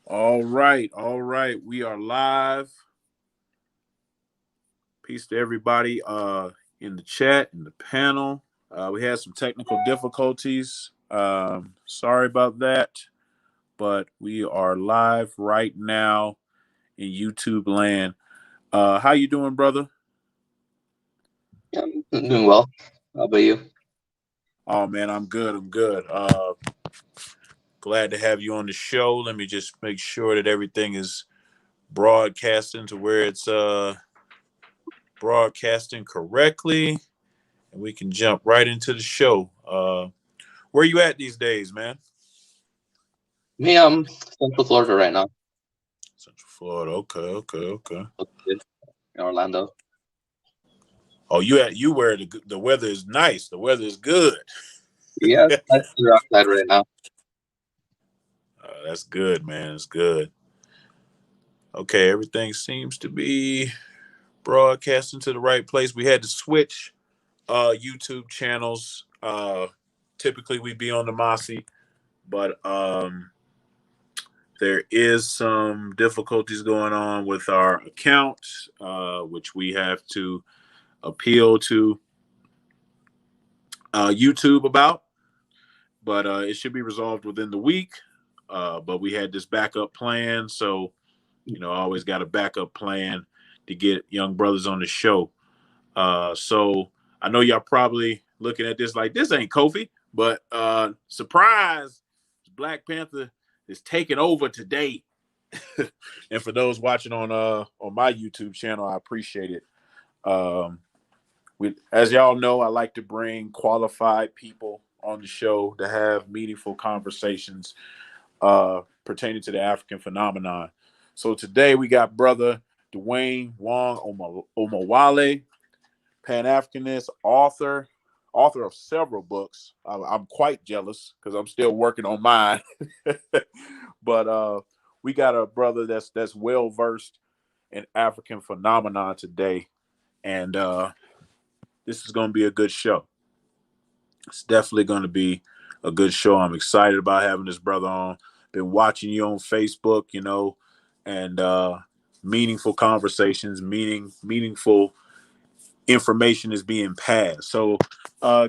All right, all right. We are live. Peace to everybody in the chat, in the panel. We had some technical difficulties. Sorry about that, but we are live right now in YouTube land. How you doing, brother? Yeah, I'm doing well. How about you? Oh man, I'm good. I'm good. Glad to have you on the show. Let me just make sure that everything is broadcasting to where it's broadcasting correctly, and we can jump right into the show. Where you at these days, man? Me, I'm Central Florida right now. Central Florida. Okay, okay, okay. In Orlando. Oh, you where the weather is nice. The weather is good. Yeah, that's outside right now. That's good, man. It's good. Okay, everything seems to be broadcasting to the right place. We had to switch YouTube channels. Typically we'd be on the Mossy, but there is some difficulties going on with our account, which we have to appeal to YouTube about, but it should be resolved within the week. But we had this backup plan, so I always got a backup plan to get young brothers on the show. So I know y'all probably looking at this like this ain't Kofi, but surprise, Black Panther is taking over today. And for those watching on my YouTube channel, I appreciate it. As y'all know, I like to bring qualified people on the show to have meaningful conversations pertaining to the African phenomenon. So today we got brother Dwayne Wong-Omowale, Pan-Africanist, author of several books. I'm quite jealous because I'm still working on mine. But we got a brother that's well versed in African phenomenon today, and this is going to be a good show. It's definitely going to be a good show. I'm excited about having this brother on. Been watching you on Facebook, and meaningful conversations, meaningful information is being passed. So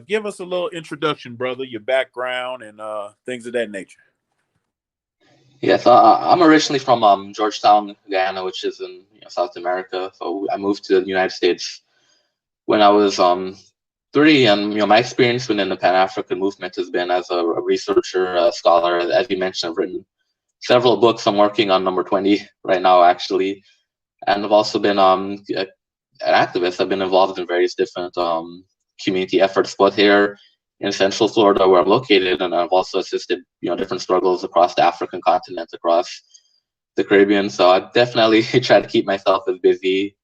give us a little introduction, brother, your background and things of that nature. Yeah, so I'm originally from Georgetown, Guyana, which is in South America. So I moved to the United States when I was 3, and my experience within the Pan-African movement has been as a researcher, a scholar. As you mentioned, I've written several books. I'm working on number 20 right now, actually, and I've also been an activist. I've been involved in various different community efforts, both here in Central Florida, where I'm located, and I've also assisted different struggles across the African continent, across the Caribbean. So I definitely try to keep myself as busy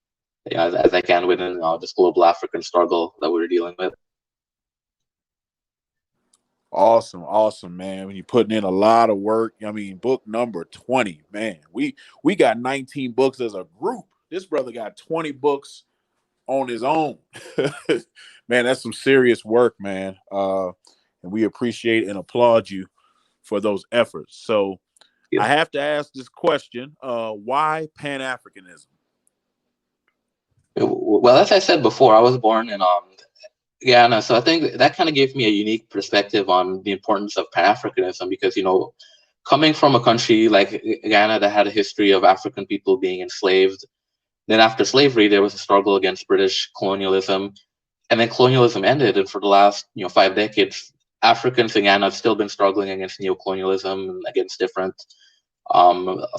as I can within this global African struggle that we're dealing with. Awesome, man. When you're putting in a lot of work, I mean, book number 20, man. We got 19 books as a group. This brother got 20 books on his own. Man, that's some serious work, man. And we appreciate and applaud you for those efforts. So I have to ask this question: why Pan-Africanism? Well, as I said before, I was born in Guyana, so I think that kind of gave me a unique perspective on the importance of Pan-Africanism, because coming from a country like Guyana that had a history of African people being enslaved, then after slavery there was a struggle against British colonialism, and then colonialism ended, and for the last 5 decades, Africans in Guyana have still been struggling against neocolonialism and against different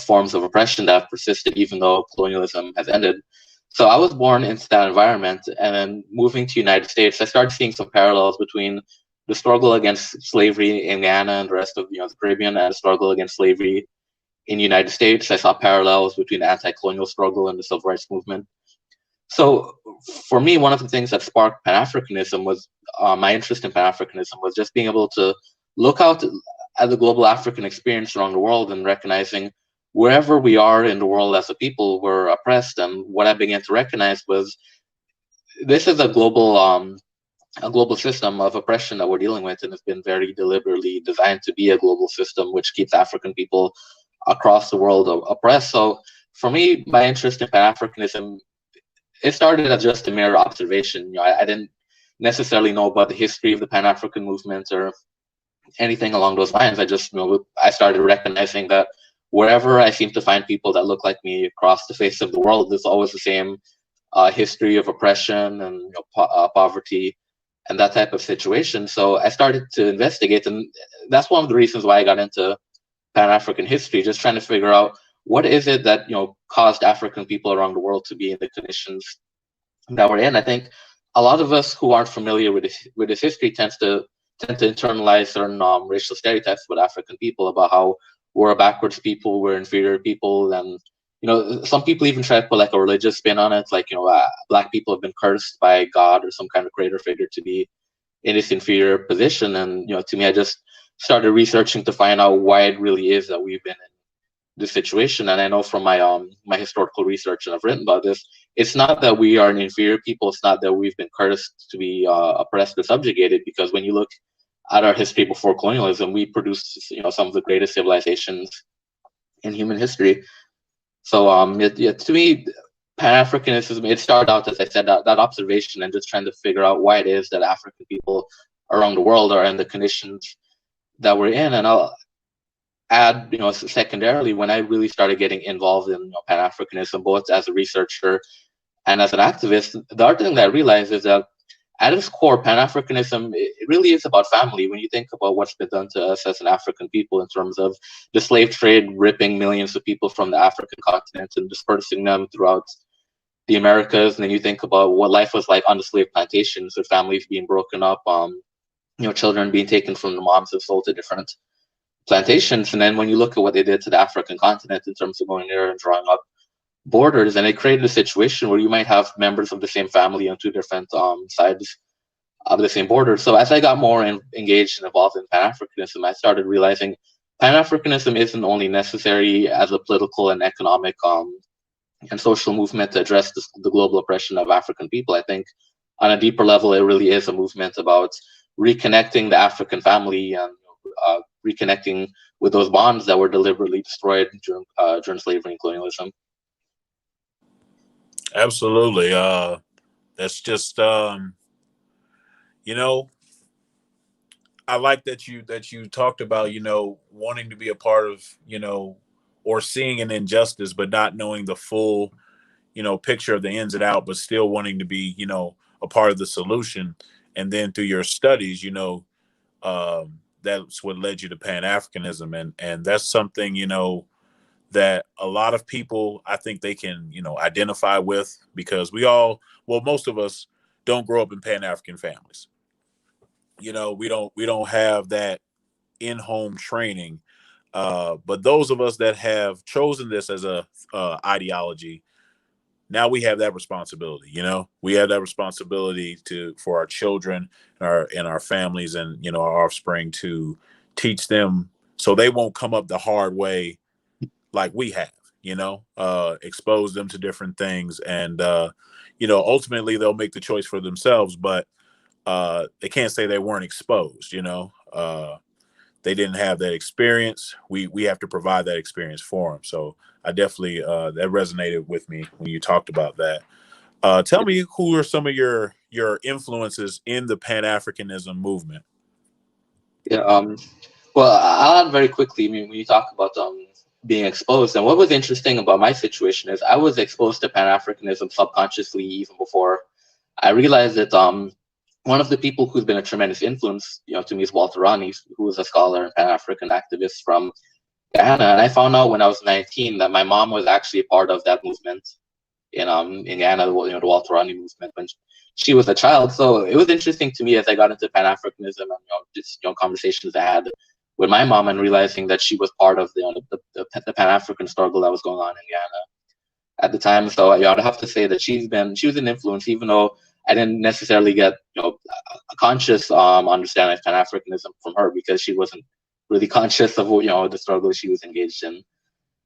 forms of oppression that have persisted even though colonialism has ended. So I was born into that environment, and then moving to the United States, I started seeing some parallels between the struggle against slavery in Guyana and the rest of the Caribbean, and the struggle against slavery in the United States. I saw parallels between the anti-colonial struggle and the civil rights movement. So for me, one of the things that sparked Pan-Africanism was my interest in Pan-Africanism was just being able to look out at the global African experience around the world and recognizing wherever we are in the world as a people, we're oppressed. And what I began to recognize was this is a global a global system of oppression that we're dealing with, and it's been very deliberately designed to be a global system which keeps African people across the world oppressed. So for me, my interest in Pan-Africanism, it started as just a mere observation. I didn't necessarily know about the history of the Pan-African movement or anything along those lines. I just, I started recognizing that wherever I seem to find people that look like me across the face of the world, there's always the same history of oppression and poverty and that type of situation. So I started to investigate, and that's one of the reasons why I got into Pan-African history, just trying to figure out what is it that caused African people around the world to be in the conditions that we're in. I think a lot of us who aren't familiar with this history tend to internalize certain racial stereotypes with African people about how we're a backwards people, we're inferior people, and some people even try to put like a religious spin on it, like Black people have been cursed by God or some kind of creator figure to be in this inferior position. And to me, I just started researching to find out why it really is that we've been in this situation. And I know from my my historical research, and I've written about this, it's not that we are an inferior people. It's not that we've been cursed to be oppressed or subjugated, because when you look at our history before colonialism, we produced some of the greatest civilizations in human history. So to me, Pan-Africanism, it started out, as I said, that observation and just trying to figure out why it is that African people around the world are in the conditions that we're in. And I'll add, secondarily, when I really started getting involved in Pan-Africanism, both as a researcher and as an activist, the other thing that I realized is that at its core, Pan-Africanism, it really is about family. When you think about what's been done to us as an African people in terms of the slave trade ripping millions of people from the African continent and dispersing them throughout the Americas, and then you think about what life was like on the slave plantations, with families being broken up, children being taken from the moms and sold to different plantations. And then when you look at what they did to the African continent in terms of going there and drawing up borders, and it created a situation where you might have members of the same family on two different sides of the same border. So as I got more engaged and involved in Pan-Africanism, I started realizing Pan-Africanism isn't only necessary as a political and economic and social movement to address the global oppression of African people. I think on a deeper level, it really is a movement about reconnecting the African family and reconnecting with those bonds that were deliberately destroyed during slavery and colonialism. Absolutely. That's just I like that you talked about, wanting to be a part of, or seeing an injustice, but not knowing the full, picture of the ins and out, but still wanting to be, a part of the solution. And then through your studies, that's what led you to Pan-Africanism. And that's something, that a lot of people, I think they can, identify with, because most of us don't grow up in Pan-African families. We don't have that in-home training. But those of us that have chosen this as a ideology, now we have that responsibility. We have that responsibility for our children and our families and our offspring, to teach them so they won't come up the hard way like we have. Expose them to different things, and ultimately they'll make the choice for themselves. But they can't say they weren't exposed. They didn't have that experience. We have to provide that experience for them. So I definitely that resonated with me when you talked about that. Tell me, who are some of your influences in the Pan-Africanism movement? Yeah. Well, I'll add very quickly. I mean, when you talk about being exposed, and what was interesting about my situation is I was exposed to Pan-Africanism subconsciously even before I realized that one of the people who's been a tremendous influence, to me, is Walter Ronnie, who is a scholar and Pan-African activist from Ghana. And I found out when I was 19 that my mom was actually a part of that movement in Ghana, the Walter Ronnie movement, when she was a child. So it was interesting to me as I got into Pan-Africanism and just conversations I had with my mom, and realizing that she was part of the Pan-African struggle that was going on in Ghana at the time. So I'd have to say that she was an influence, even though I didn't necessarily get a conscious understanding of Pan-Africanism from her, because she wasn't really conscious of the struggle she was engaged in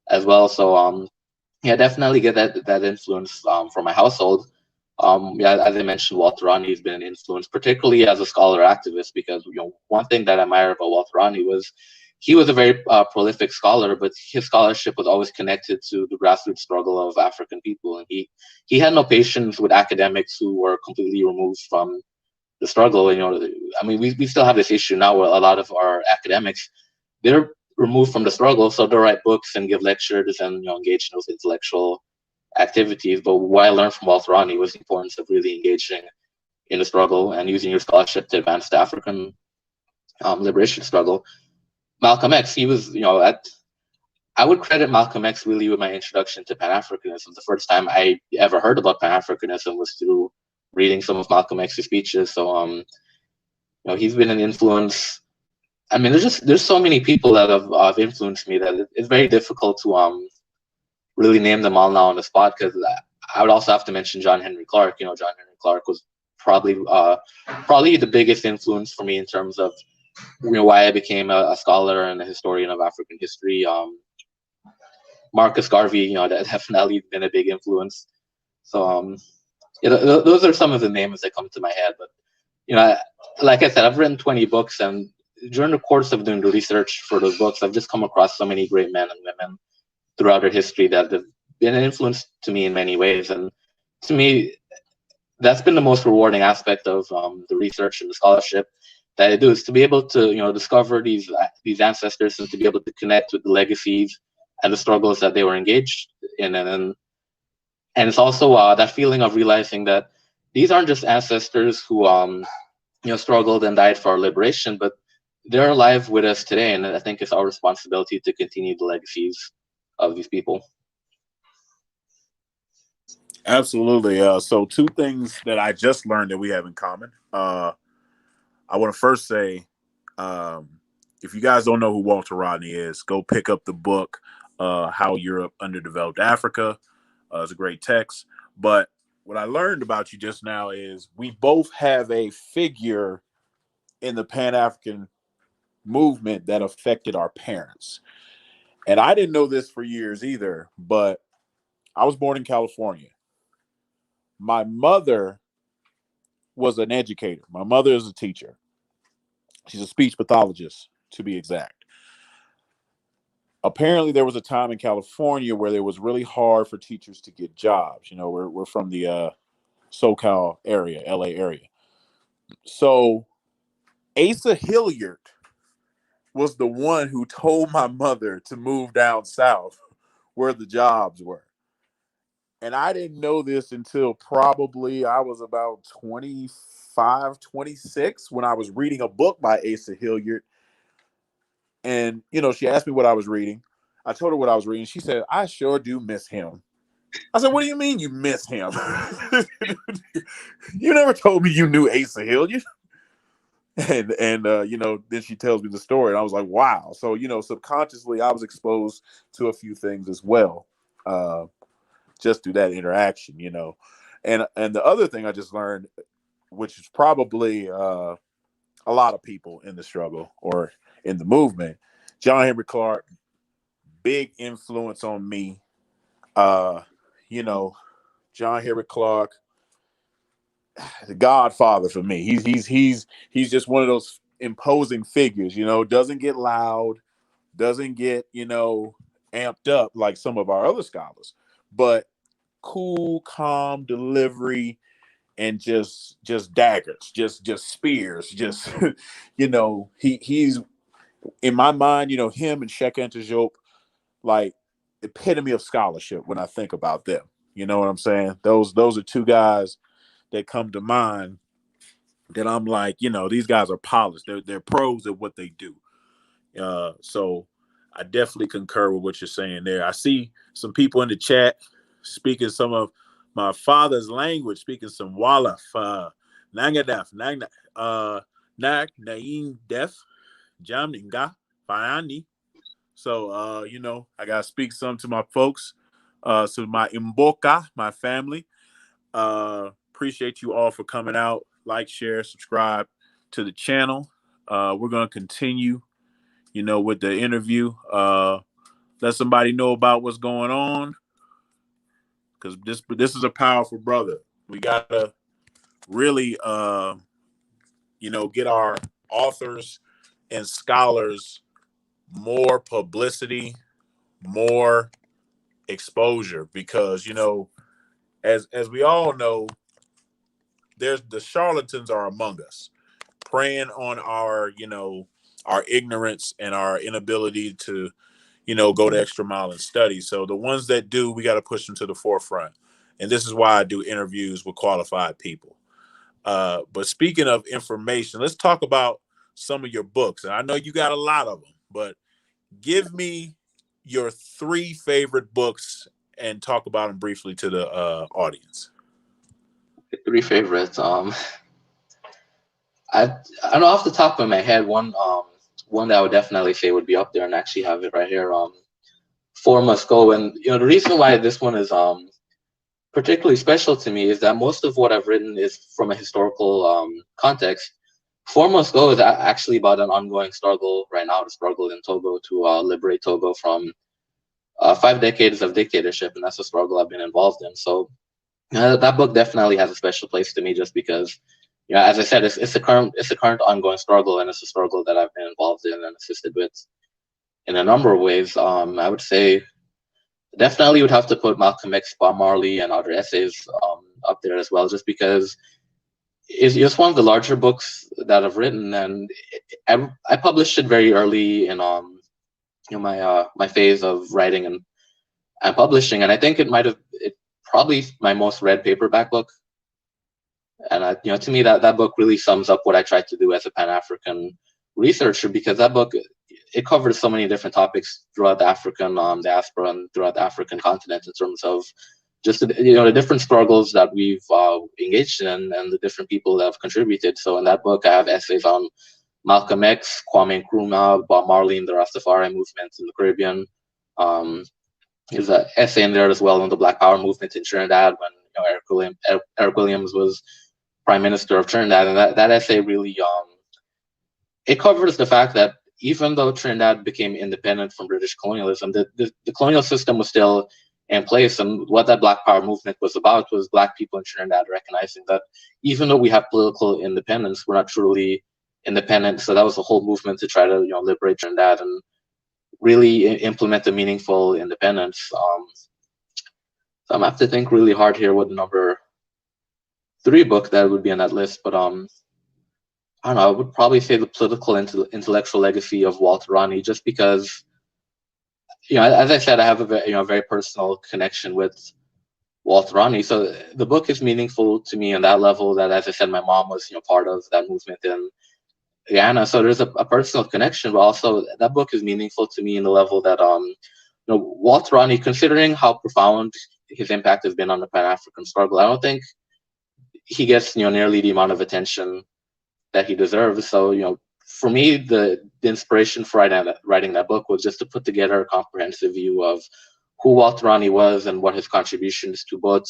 as well. So definitely get that influence from my household. Yeah, as I mentioned, Walter Rodney has been an influence, particularly as a scholar activist, because one thing that I admire about Walter Rodney was he was a very prolific scholar, but his scholarship was always connected to the grassroots struggle of African people, and he had no patience with academics who were completely removed from the struggle. I mean, we still have this issue now where a lot of our academics, they're removed from the struggle, so they write books and give lectures and engage in those intellectual activities. But what I learned from Walter Rodney was the importance of really engaging in the struggle and using your scholarship to advance the African liberation struggle. Malcolm X, he was, I would credit Malcolm X really with my introduction to Pan-Africanism. The first time I ever heard about Pan-Africanism was through reading some of Malcolm X's speeches. So, he's been an influence. I mean, there's so many people that have influenced me that it's very difficult to really name them all now on the spot, because I would also have to mention John Henry Clark. John Henry Clark was probably the biggest influence for me in terms of why I became a scholar and a historian of African history. Marcus Garvey, that definitely been a big influence. So those are some of the names that come to my head. But like I said, I've written 20 books, and during the course of doing the research for those books, I've just come across so many great men and women throughout their history that have been an influence to me in many ways. And to me, that's been the most rewarding aspect of the research and the scholarship that I do, is to be able to discover these ancestors and to be able to connect with the legacies and the struggles that they were engaged in. And it's also that feeling of realizing that these aren't just ancestors who struggled and died for our liberation, but they're alive with us today. And I think it's our responsibility to continue the legacies of these people. Absolutely. So two things that I just learned that we have in common. I want to first say, if you guys don't know who Walter Rodney is, go pick up the book, How Europe Underdeveloped Africa. It's a great text. But what I learned about you just now is we both have a figure in the Pan-African movement that affected our parents. And I didn't know this for years either, but I was born in California. My mother was an educator. My mother is a teacher. She's a speech pathologist, to be exact. Apparently, there was a time in California where it was really hard for teachers to get jobs. We're from the SoCal area, LA area. So Asa Hilliard was the one who told my mother to move down south where the jobs were. And I didn't know this until probably I was about 25, 26 when I was reading a book by Asa Hilliard. And, she asked me what I was reading. I told her what I was reading. She said, I sure do miss him. I said, what do you mean you miss him? You never told me you knew Asa Hilliard. And then she tells me the story. And I was like, wow. So, subconsciously I was exposed to a few things as well. Just through that interaction, and the other thing I just learned, which is probably a lot of people in the struggle or in the movement, John Henry Clark, big influence on me. John Henry Clark, the godfather for me. He's just one of those imposing figures. Doesn't get loud, doesn't get amped up like some of our other scholars, but cool, calm delivery, and just daggers, just spears, just he's in my mind, him and Sheikh Anta Diop, like epitome of scholarship when I think about them. You know what I'm saying? Those are two guys that come to mind that I'm like, these guys are polished. They're pros at what they do. So I definitely concur with what you're saying there. I see some people in the chat speaking some of my father's language, speaking some Wolof, Nangadef, Nag, Naim Def, Jamninga, Fayani. So, I got to speak some to my folks, to my Imboka, my family. Appreciate you all for coming out. Like, share, subscribe to the channel. We're going to continue with the interview. Let somebody know about what's going on, because this is a powerful brother. We gotta really, get our authors and scholars more publicity, more exposure, because as we all know, there's the charlatans are among us, preying on our our ignorance and our inability to go the extra mile and study. So the ones that do, we got to push them to the forefront. And this is why I do interviews with qualified people. But speaking of information, let's talk about some of your books. And I know you got a lot of them, but give me your three favorite books and talk about them briefly to the audience. Three favorites. I I don't know off the top of my head one that I would definitely say would be up there and actually have it right here. Four Must Go, and the reason why this one is particularly special to me is that most of what I've written is from a historical context. Four Must Go is actually about an ongoing struggle right now, the struggle in Togo to liberate Togo from 5 decades of dictatorship, and that's a struggle I've been involved in. So that book definitely has a special place to me, just because, as I said, it's a current ongoing struggle, and it's a struggle that I've been involved in and assisted with in a number of ways. I would say definitely would have to put Malcolm X, Bob Marley, and other essays up there as well, just because it's one of the larger books that I've written, and I published it very early in my phase of writing and publishing, and I think it probably my most read paperback book. And to me, that book really sums up what I tried to do as a Pan African researcher, because that book, it covers so many different topics throughout the African diaspora and throughout the African continent, in terms of just the different struggles that we've engaged in and the different people that have contributed. So in that book, I have essays on Malcolm X, Kwame Nkrumah, Bob Marley, and the Rastafari movement in the Caribbean. There's an essay in there as well on the Black Power movement in Trinidad when Eric Williams was Prime Minister of Trinidad, and that essay really it covers the fact that even though Trinidad became independent from British colonialism, the colonial system was still in place. And what that Black Power movement was about was Black people in Trinidad recognizing that even though we have political independence, we're not truly independent. So that was a whole movement to try to liberate Trinidad and really implement a meaningful independence. So I'm gonna have to think really hard here what the number three book that would be on that list, but I don't know. I would probably say the political intellectual legacy of Walter Rodney, just because, as I said, I have a very personal connection with Walter Rodney. So the book is meaningful to me on that level. That, as I said, my mom was part of that movement in Guyana. So there's a personal connection, but also that book is meaningful to me in the level that Walter Rodney, considering how profound his impact has been on the Pan African struggle, I don't think he gets nearly the amount of attention that he deserves. So for me, the inspiration for writing that book was just to put together a comprehensive view of who Walter Rodney was and what his contributions to both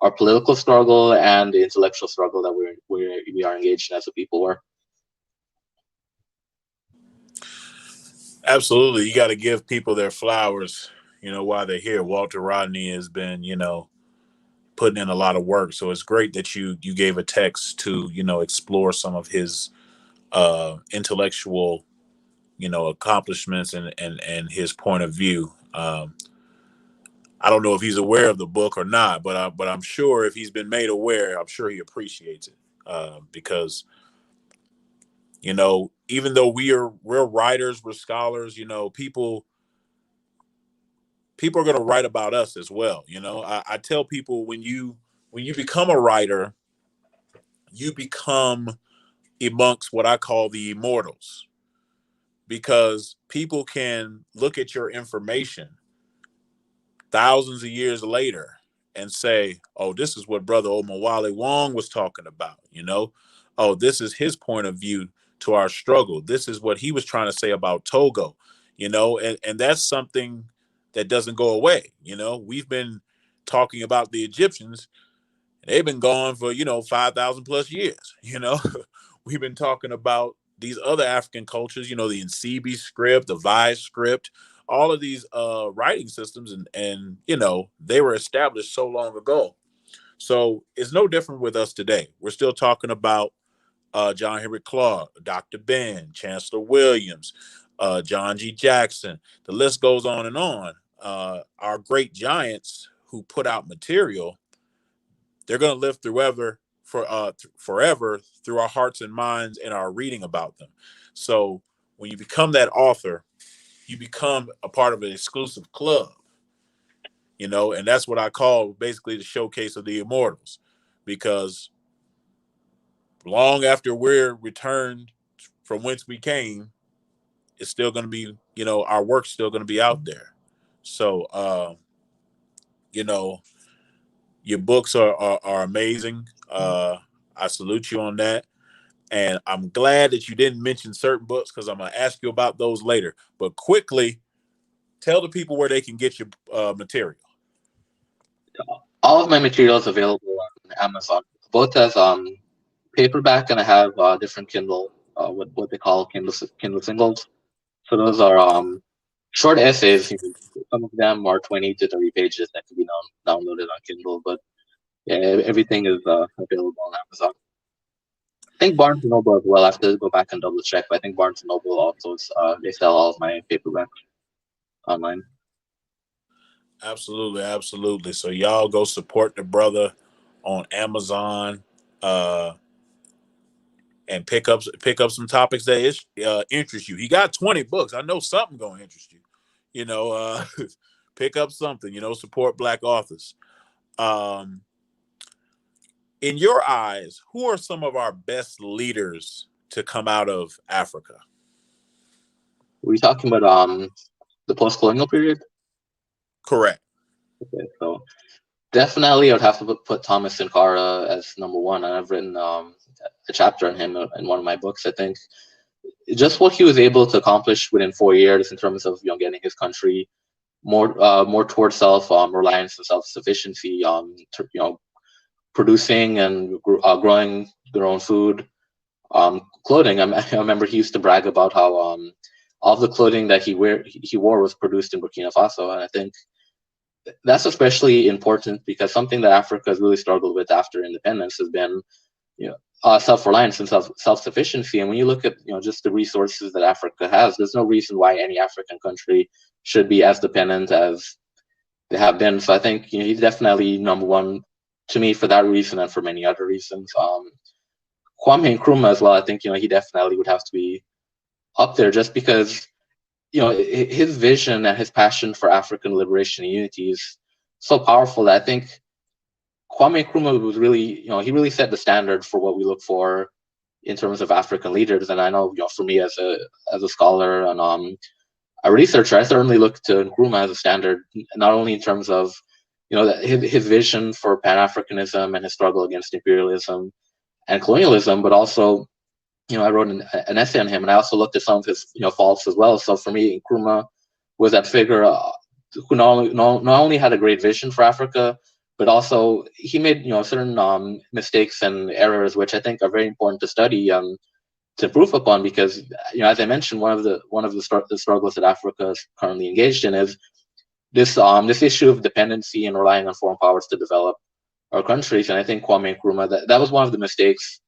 our political struggle and the intellectual struggle that we are engaged in as a people were. Absolutely. You got to give people their flowers, while they're here. Walter Rodney has been, putting in a lot of work. So it's great that you gave a text to, explore some of his intellectual, accomplishments and his point of view. I don't know if he's aware of the book or not, but I'm sure if he's been made aware, I'm sure he appreciates it, because even though we're writers, we're scholars, people are going to write about us as well. I tell people, when you become a writer, you become amongst what I call the immortals, because people can look at your information thousands of years later and say, oh, this is what Brother Omowale Wong was talking about. Oh, this is his point of view to our struggle. This is what he was trying to say about Togo, and that's something that doesn't go away. We've been talking about the Egyptians. They've been gone for 5,000 plus years. We've been talking about these other African cultures, the Nsibi script, the Vai script, all of these writing systems, and they were established so long ago. So it's no different with us today. We're still talking about John Henry Clark, Dr. Ben, Chancellor Williams, John G. Jackson. The list goes on and on. Our great giants who put out material, they're going to live forever through our hearts and minds and our reading about them. So when you become that author, you become a part of an exclusive club, and that's what I call basically the showcase of the immortals, because long after we're returned from whence we came, it's still going to be, our work's still going to be out there. So, you know, your books are amazing. I salute you on that. And I'm glad that you didn't mention certain books, because I'm going to ask you about those later. But quickly, tell the people where they can get your material. All of my material is available on Amazon, both as paperback, and I have different Kindle, what they call Kindle singles. So those are short essays. Some of them are 20 to 30 pages that can be downloaded on Kindle, but yeah, everything is available on Amazon. I think Barnes and Noble as well. I have to go back and double check, but I think Barnes and Noble also they sell all of my paperbacks online. Absolutely, absolutely. So y'all go support the brother on Amazon, and pick up some topics that interest you. He got 20 books. I know something gonna interest you. Pick up something. Support Black authors. Um, in your eyes, who are some of our best leaders to come out of Africa? Were you talking about the post-colonial period? Correct. Okay, so definitely I would have to put Thomas Sankara as number one, and I've written a chapter on him in one of my books. I think just what he was able to accomplish within 4 years in terms of getting his country more towards self reliance and self sufficiency, producing and growing their own food, clothing. I remember he used to brag about how all the clothing that he wore was produced in Burkina Faso, and I think that's especially important because something that Africa has really struggled with after independence has been self-reliance and self-sufficiency. And when you look at just the resources that Africa has, there's no reason why any African country should be as dependent as they have been. So I think he's definitely number one to me for that reason and for many other reasons. Kwame Nkrumah as well. I think he definitely would have to be up there just because his vision and his passion for African liberation and unity is so powerful that I think Kwame Nkrumah was really, he really set the standard for what we look for in terms of African leaders. And I know, for me as a scholar and a researcher, I certainly look to Nkrumah as a standard, not only in terms of, his vision for Pan-Africanism and his struggle against imperialism and colonialism, but also, I wrote an essay on him, and I also looked at some of his, faults as well. So for me, Nkrumah was that figure who not only had a great vision for Africa, but also he made certain mistakes and errors, which I think are very important to study to improve upon. Because as I mentioned, one of the struggles that Africa is currently engaged in is this issue of dependency and relying on foreign powers to develop our countries. And I think Kwame Nkrumah, that was one of the mistakes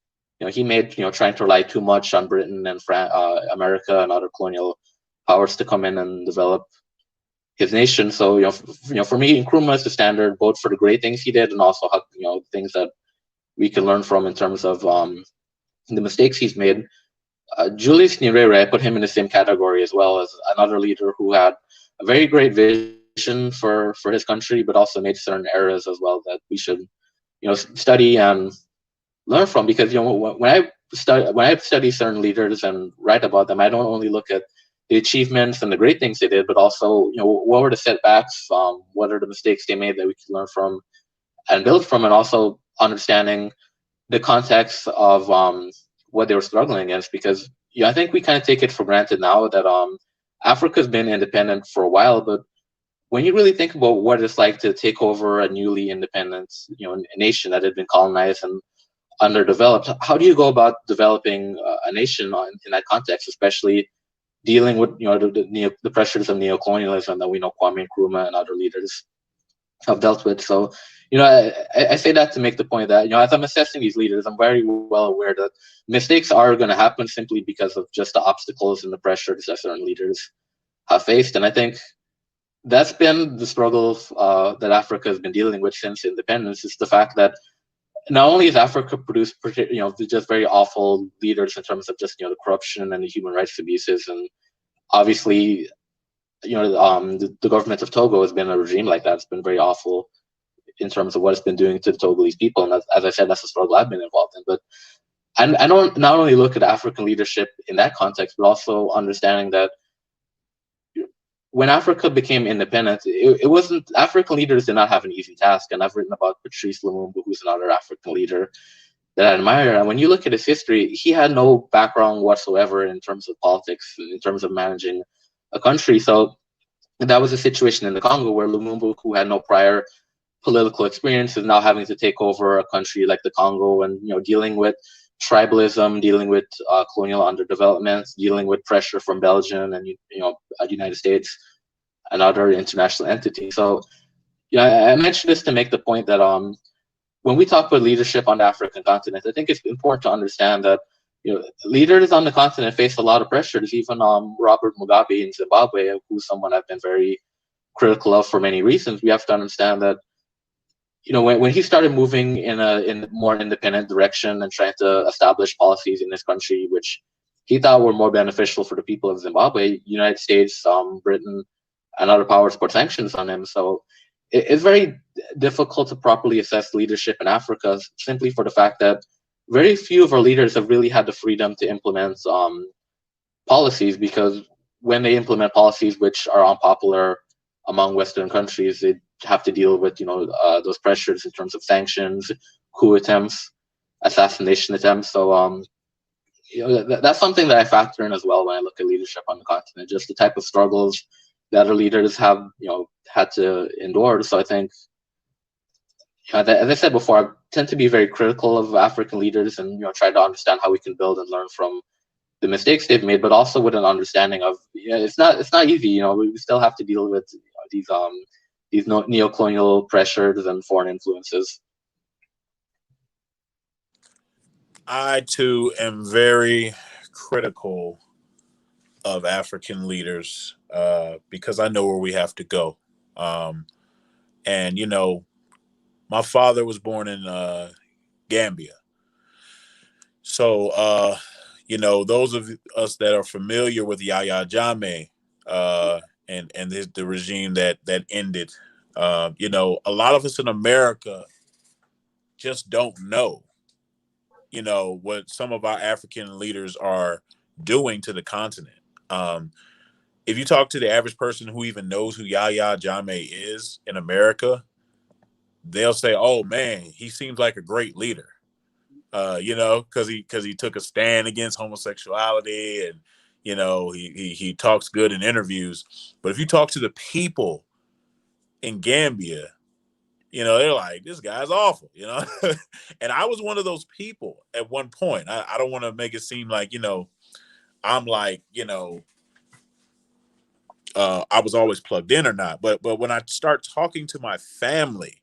he made, trying to rely too much on Britain and America and other colonial powers to come in and develop his nation. So for me, Nkrumah is the standard both for the great things he did and also things that we can learn from in terms of the mistakes he's made. Julius Nyerere, I put him in the same category as well as another leader who had a very great vision for his country, but also made certain errors as well that we should study and learn from. Because when I study certain leaders and write about them, I don't only look at the achievements and the great things they did, but also what were the setbacks, what are the mistakes they made that we can learn from and build from, and also understanding the context of what they were struggling against. Because I think we kind of take it for granted now that Africa's been independent for a while, but when you really think about what it's like to take over a newly independent nation that had been colonized and underdeveloped, how do you go about developing a nation in that context, especially dealing with the pressures of neocolonialism that we know Kwame Nkrumah and other leaders have dealt with. So, I say that to make the point that, as I'm assessing these leaders, I'm very well aware that mistakes are going to happen simply because of just the obstacles and the pressures that certain leaders have faced. And I think that's been the struggle that Africa has been dealing with since independence. Is the fact that not only has Africa produced, just very awful leaders in terms of just the corruption and the human rights abuses, and obviously, the government of Togo has been a regime like that. It's been very awful in terms of what it's been doing to the Togolese people, and as I said, that's a struggle I've been involved in. But I don't not only look at African leadership in that context, but also understanding that when Africa became independent, it wasn't African leaders did not have an easy task. And I've written about Patrice Lumumba, who's another African leader that I admire. And when you look at his history, he had no background whatsoever in terms of politics, in terms of managing a country. So that was a situation in the Congo where Lumumba, who had no prior political experience, is now having to take over a country like the Congo, and dealing with tribalism, dealing with colonial underdevelopment, dealing with pressure from Belgium and the United States and other international entities. So I mentioned this to make the point that when we talk about leadership on the African continent, I think it's important to understand that leaders on the continent face a lot of pressures. Even Robert Mugabe in Zimbabwe, who's someone I've been very critical of for many reasons, we have to understand that when he started moving in a more independent direction and trying to establish policies in this country, which he thought were more beneficial for the people of Zimbabwe, United States, Britain, and other powers put sanctions on him. So it's very difficult to properly assess leadership in Africa, simply for the fact that very few of our leaders have really had the freedom to implement policies, because when they implement policies which are unpopular among Western countries, they have to deal with those pressures in terms of sanctions, coup attempts, assassination attempts. So that's something that I factor in as well when I look at leadership on the continent, just the type of struggles that our leaders have had to endure. So I think, as I said before, I tend to be very critical of African leaders, and try to understand how we can build and learn from the mistakes they've made, but also with an understanding of it's not easy. We still have to deal with these neo-colonial pressures and foreign influences. I too am very critical of African leaders because I know where we have to go. And my father was born in Gambia. So those of us that are familiar with Yahya Jammeh and the regime that ended, a lot of us in America just don't know, what some of our African leaders are doing to the continent. If you talk to the average person who even knows who Yahya Jammeh is in America, they'll say, "Oh man, he seems like a great leader." Because he took a stand against homosexuality, and he talks good in interviews. But if you talk to the people in Gambia, they're like, this guy's awful, And I was one of those people at one point. I don't want to make it seem like, I'm like, I was always plugged in or not. But when I start talking to my family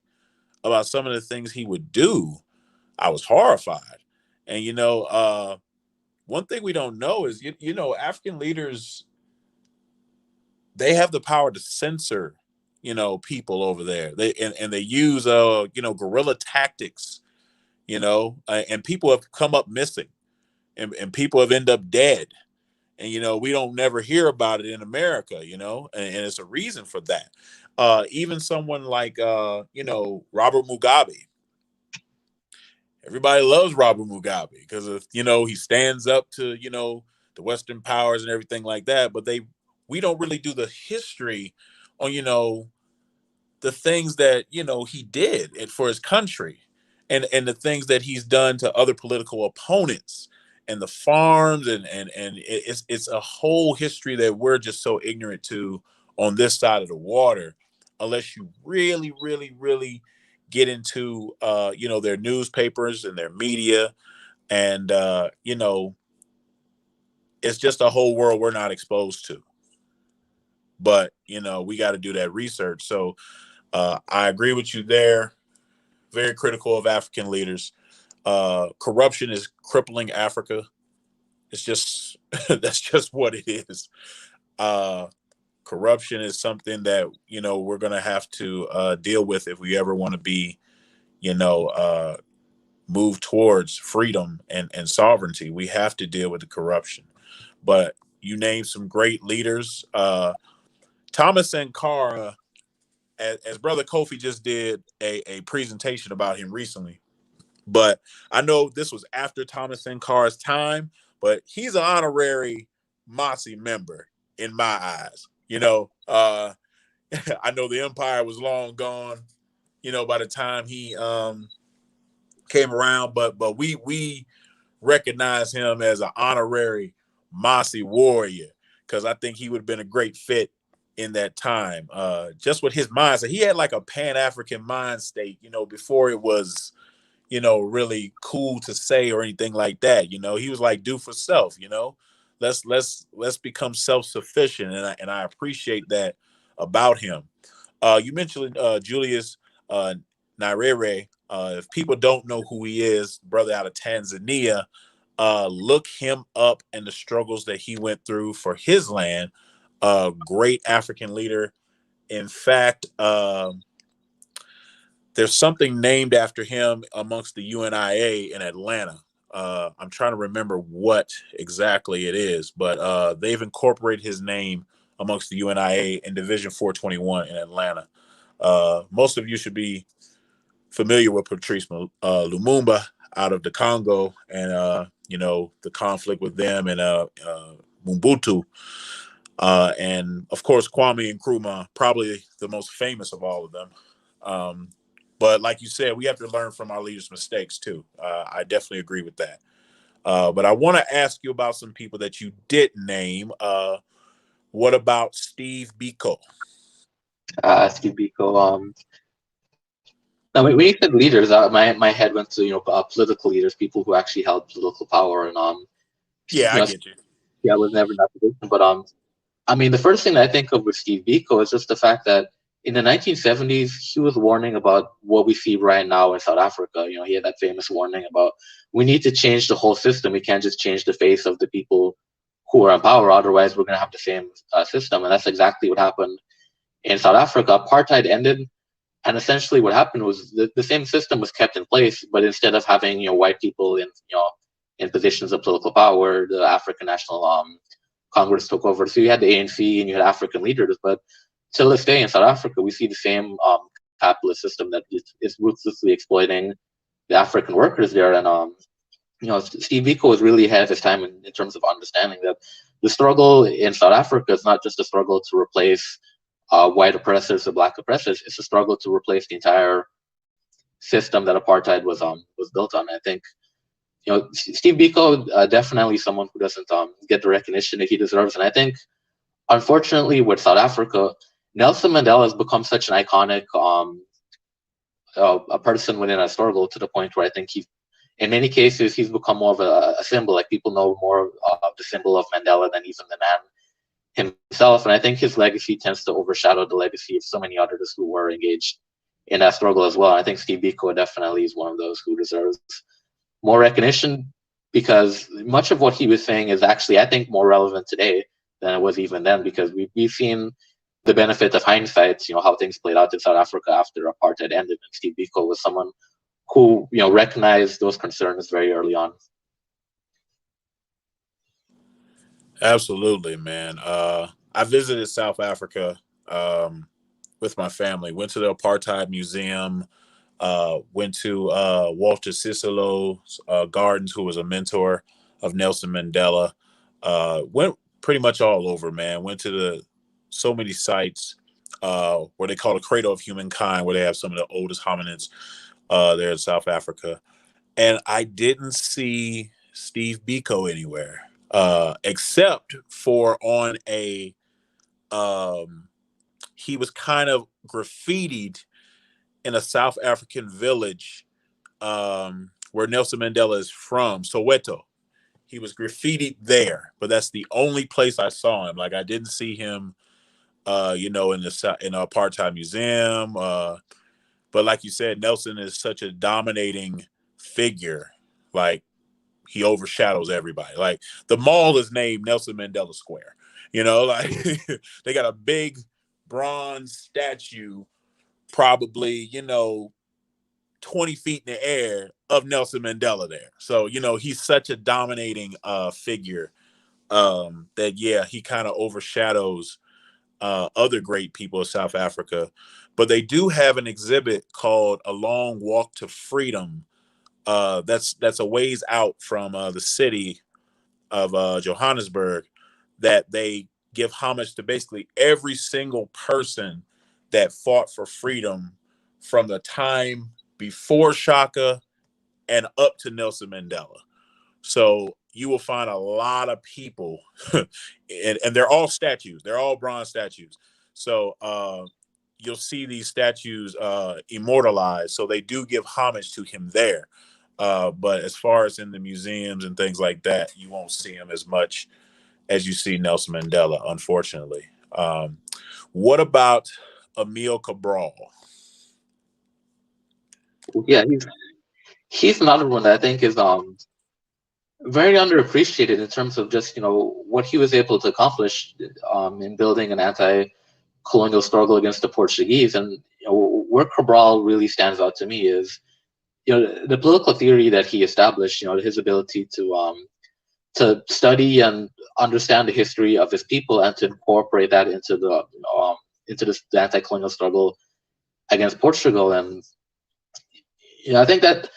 about some of the things he would do, I was horrified. And, one thing we don't know is, African leaders, they have the power to censor, people over there. They use, guerrilla tactics, and people have come up missing, and people have ended up dead. And, we don't never hear about it in America, and it's a reason for that. Even someone like, Robert Mugabe. Everybody loves Robert Mugabe because of, he stands up to, the Western powers and everything like that. But we don't really do the history on, the things that, he did for his country, and the things that he's done to other political opponents, and the farms, and it's a whole history that we're just so ignorant to on this side of the water, unless you really, really, really get into their newspapers and their media, and it's just a whole world we're not exposed to. But we got to do that research. So I agree with you there. Very critical of African leaders. Corruption is crippling Africa. It's just that's just what it is. Uh, Corruption is something that we're gonna have to deal with if we ever want to be you know move towards freedom and sovereignty. We have to deal with the corruption. But you named some great leaders. Thomas Sankara, as Brother Kofi just did a presentation about him recently. But I know this was after Thomas Sankara's time, but he's an honorary Masi member in my eyes. I know the empire was long gone, by the time he came around, but we recognize him as an honorary Masi warrior because I think he would have been a great fit in that time. Just with his mindset, he had like a Pan-African mind state, before it was, really cool to say or anything like that. He was like, do for self, let's become self-sufficient. And I appreciate that about him. You mentioned Julius Nyerere. If people don't know who he is, brother out of Tanzania, look him up and the struggles that he went through for his land. Great African leader. In fact, there's something named after him amongst the UNIA in Atlanta. I'm trying to remember what exactly it is, but they've incorporated his name amongst the UNIA in Division 421 in Atlanta. Most of you should be familiar with Patrice Lumumba out of the Congo and, the conflict with them and Mobutu. And, of course, Kwame Nkrumah, probably the most famous of all of them. But like you said, we have to learn from our leaders' mistakes, too. I definitely agree with that. But I want to ask you about some people that you didn't name. What about Steve Biko? Steve Biko. Now, when you said leaders, my head went to political leaders, people who actually held political power, and Yeah, I get you. Yeah, I was never in that position, but I mean, the first thing I think of with Steve Biko is just the fact that in the 1970s, he was warning about what we see right now in South Africa. He had that famous warning about we need to change the whole system. We can't just change the face of the people who are in power. Otherwise, we're going to have the same system. And that's exactly what happened in South Africa. Apartheid ended. And essentially what happened was the same system was kept in place, but instead of having, white people in positions of political power, the African National Congress took over. So you had the ANC and you had African leaders, but till this day in South Africa, we see the same capitalist system that is ruthlessly exploiting the African workers there. And Steve Biko was really ahead of his time in terms of understanding that the struggle in South Africa is not just a struggle to replace white oppressors or black oppressors. It's a struggle to replace the entire system that apartheid was built on. I think Steve Biko definitely someone who doesn't get the recognition that he deserves. And I think unfortunately with South Africa, Nelson Mandela has become such an iconic a person within a struggle to the point where I think in many cases he's become more of a symbol. Like people know more of the symbol of Mandela than even the man himself, and I think his legacy tends to overshadow the legacy of so many others who were engaged in that struggle as well. I think Steve Biko definitely is one of those who deserves more recognition because much of what he was saying is actually, I think, more relevant today than it was even then because we've seen the benefit of hindsight, how things played out in South Africa after apartheid ended, and Steve Biko was someone who, recognized those concerns very early on. Absolutely, man. I visited South Africa with my family. Went to the Apartheid Museum. Went to Walter Sisulu's Gardens, who was a mentor of Nelson Mandela. Went pretty much all over, man. Went to so many sites where they call the cradle of humankind, where they have some of the oldest hominids there in South Africa. And I didn't see Steve Biko anywhere. Except for on he was kind of graffitied in a South African village where Nelson Mandela is from, Soweto. He was graffitied there, but that's the only place I saw him. Like I didn't see him in the apartheid museum. But like you said, Nelson is such a dominating figure. Like, he overshadows everybody. Like, the mall is named Nelson Mandela Square. Like they got a big bronze statue, probably 20 feet in the air, of Nelson Mandela there. So he's such a dominating figure, that he kind of overshadows other great people of South Africa. But they do have an exhibit called A Long Walk to Freedom. That's a ways out from the city of Johannesburg, that they give homage to basically every single person that fought for freedom from the time before Shaka and up to Nelson Mandela. So you will find a lot of people, and they're all statues. They're all bronze statues. So you'll see these statues immortalized. So they do give homage to him there. But as far as in the museums and things like that, you won't see him as much as you see Nelson Mandela, unfortunately. What about Emil Cabral? Yeah, he's another one that I think is very underappreciated in terms of just what he was able to accomplish in building an anti-colonial struggle against the Portuguese. And where Cabral really stands out to me is the political theory that he established. His ability to study and understand the history of his people and to incorporate that into the anti-colonial struggle against Portugal. And I think that,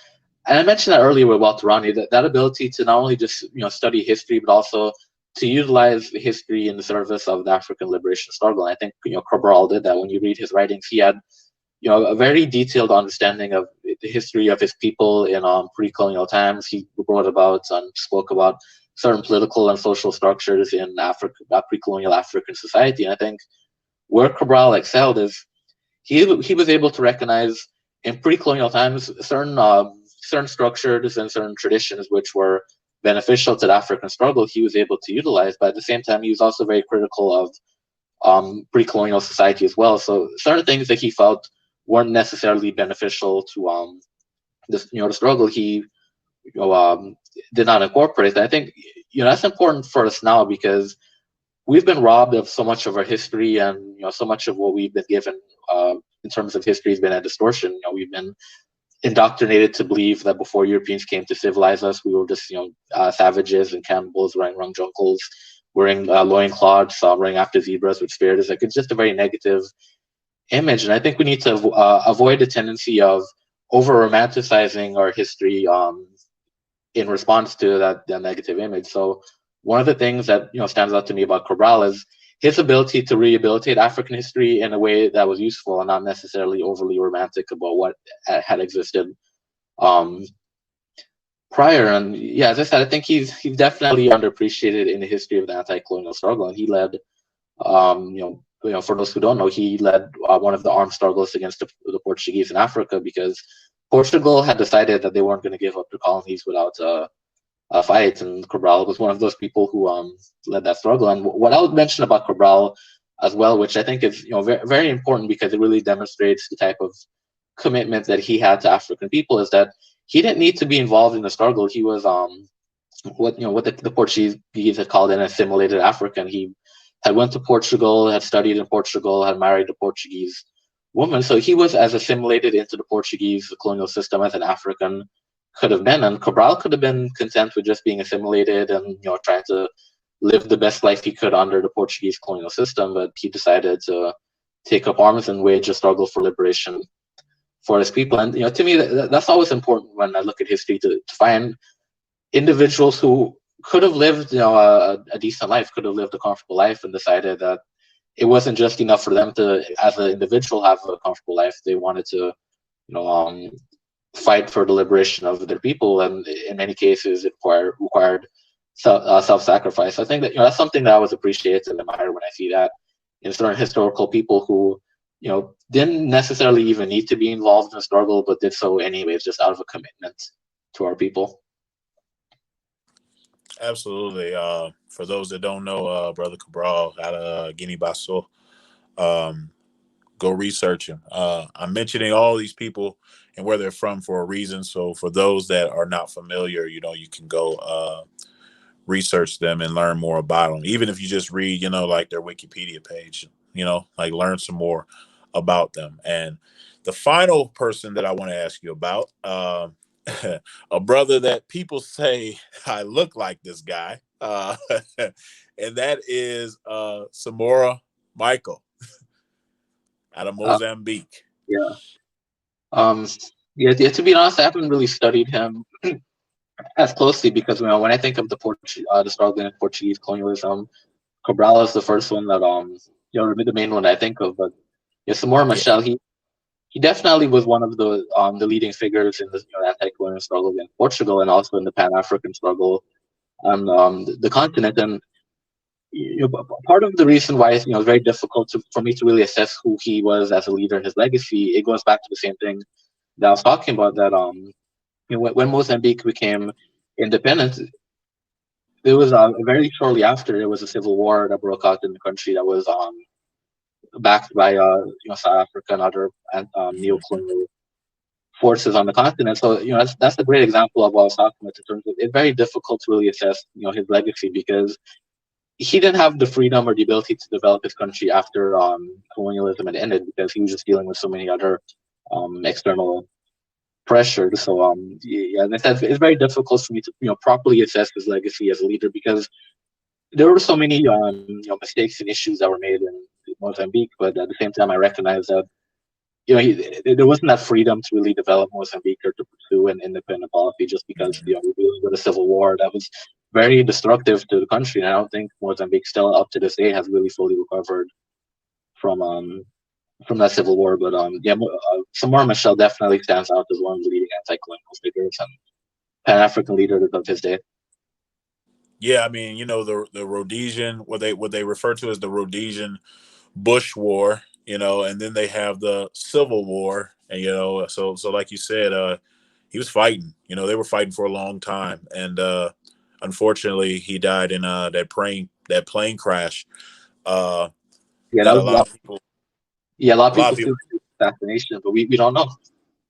and I mentioned that earlier with Walter Rodney, that ability to not only just study history, but also to utilize history in the service of the African liberation struggle. And I think Cabral did that. When you read his writings, he had a very detailed understanding of the history of his people in pre-colonial times. He wrote about and spoke about certain political and social structures in Africa, pre-colonial African society. And I think where Cabral excelled is he was able to recognize in pre-colonial times certain structures and certain traditions which were beneficial to the African struggle. He was able to utilize, but at the same time, he was also very critical of pre-colonial society as well. So certain things that he felt weren't necessarily beneficial to the struggle, he did not incorporate. I think that's important for us now, because we've been robbed of so much of our history, and so much of what we've been given in terms of history has been a distortion. We've been indoctrinated to believe that before Europeans came to civilize us, we were just savages and cannibals wearing rum junkles, wearing loincloths, running after zebras with spears. Like, it's just a very negative image, and I think we need to avoid the tendency of over romanticizing our history in response to that negative image. So one of the things that stands out to me about Cabral is his ability to rehabilitate African history in a way that was useful and not necessarily overly romantic about what had existed prior. And yeah, as I said, I think he's definitely underappreciated in the history of the anti-colonial struggle, and he led for those who don't know, he led one of the armed struggles against the Portuguese in Africa, because Portugal had decided that they weren't going to give up their colonies without a fight, and Cabral was one of those people who led that struggle. And what I would mention about Cabral as well, which I think is very, very important because it really demonstrates the type of commitment that he had to African people, is that he didn't need to be involved in the struggle. He was what the Portuguese had called an assimilated African. He had went to Portugal, had studied in Portugal, had married a Portuguese woman. So he was as assimilated into the Portuguese colonial system as an African could have been. And Cabral could have been content with just being assimilated and trying to live the best life he could under the Portuguese colonial system. But he decided to take up arms and wage a struggle for liberation for his people. And to me, that's always important when I look at history, to find individuals who could have lived a decent life, could have lived a comfortable life, and decided that it wasn't just enough for them to, as an individual, have a comfortable life. They wanted to fight for the liberation of their people, and in many cases it required self-sacrifice. I think that that's something that I always appreciate and admire when I see that in certain historical people who didn't necessarily even need to be involved in the struggle, but did so anyways, just out of a commitment to our people. Absolutely. For those that don't know, Brother Cabral out of Guinea-Bissau, Go research him. I'm mentioning all these people and where they're from for a reason. So for those that are not familiar, you can go research them and learn more about them. Even if you just read, like their Wikipedia page, like learn some more about them. And the final person that I want to ask you about, a brother that people say I look like this guy, and that is Samora Michael out of Uh, Mozambique. yeah. Um, yeah. To be honest, I haven't really studied him as closely because when I think of the struggle in Portuguese colonialism, Cabral is the first one that the main one I think of. But yeah, Samora Yeah. Machel, he definitely was one of the leading figures in the anti-colonial struggle in Portugal and also in the Pan-African struggle on the continent. And part of the reason why it's very difficult for me to really assess who he was as a leader and his legacy, it goes back to the same thing that I was talking about, that when Mozambique became independent, it was very shortly after there was a civil war that broke out in the country that was backed by South Africa and other neo-colonial forces on the continent. So that's a great example of what I was talking about in terms of it's very difficult to really assess his legacy because he didn't have the freedom or the ability to develop his country after colonialism had ended because he was just dealing with so many other external pressure. So yeah, and it's very difficult for me to properly assess his legacy as a leader because there were so many mistakes and issues that were made in Mozambique. But at the same time, I recognize that there wasn't that freedom to really develop Mozambique or to pursue an independent policy just because we're dealing with a civil war that was very destructive to the country. And I don't think Mozambique still up to this day has really fully recovered from that civil war. But Samora Machel definitely stands out as one of the leading anti-colonial figures and Pan-African leaders of his day. Yeah, I mean, the Rhodesian, what they refer to as the Rhodesian Bush War, and then they have the Civil War, and so like you said, he was fighting. They were fighting for a long time, and unfortunately, he died in that plane crash. Yeah, that That a was lot of people, a lot a of lot people of people, feel like assassination, but we don't know.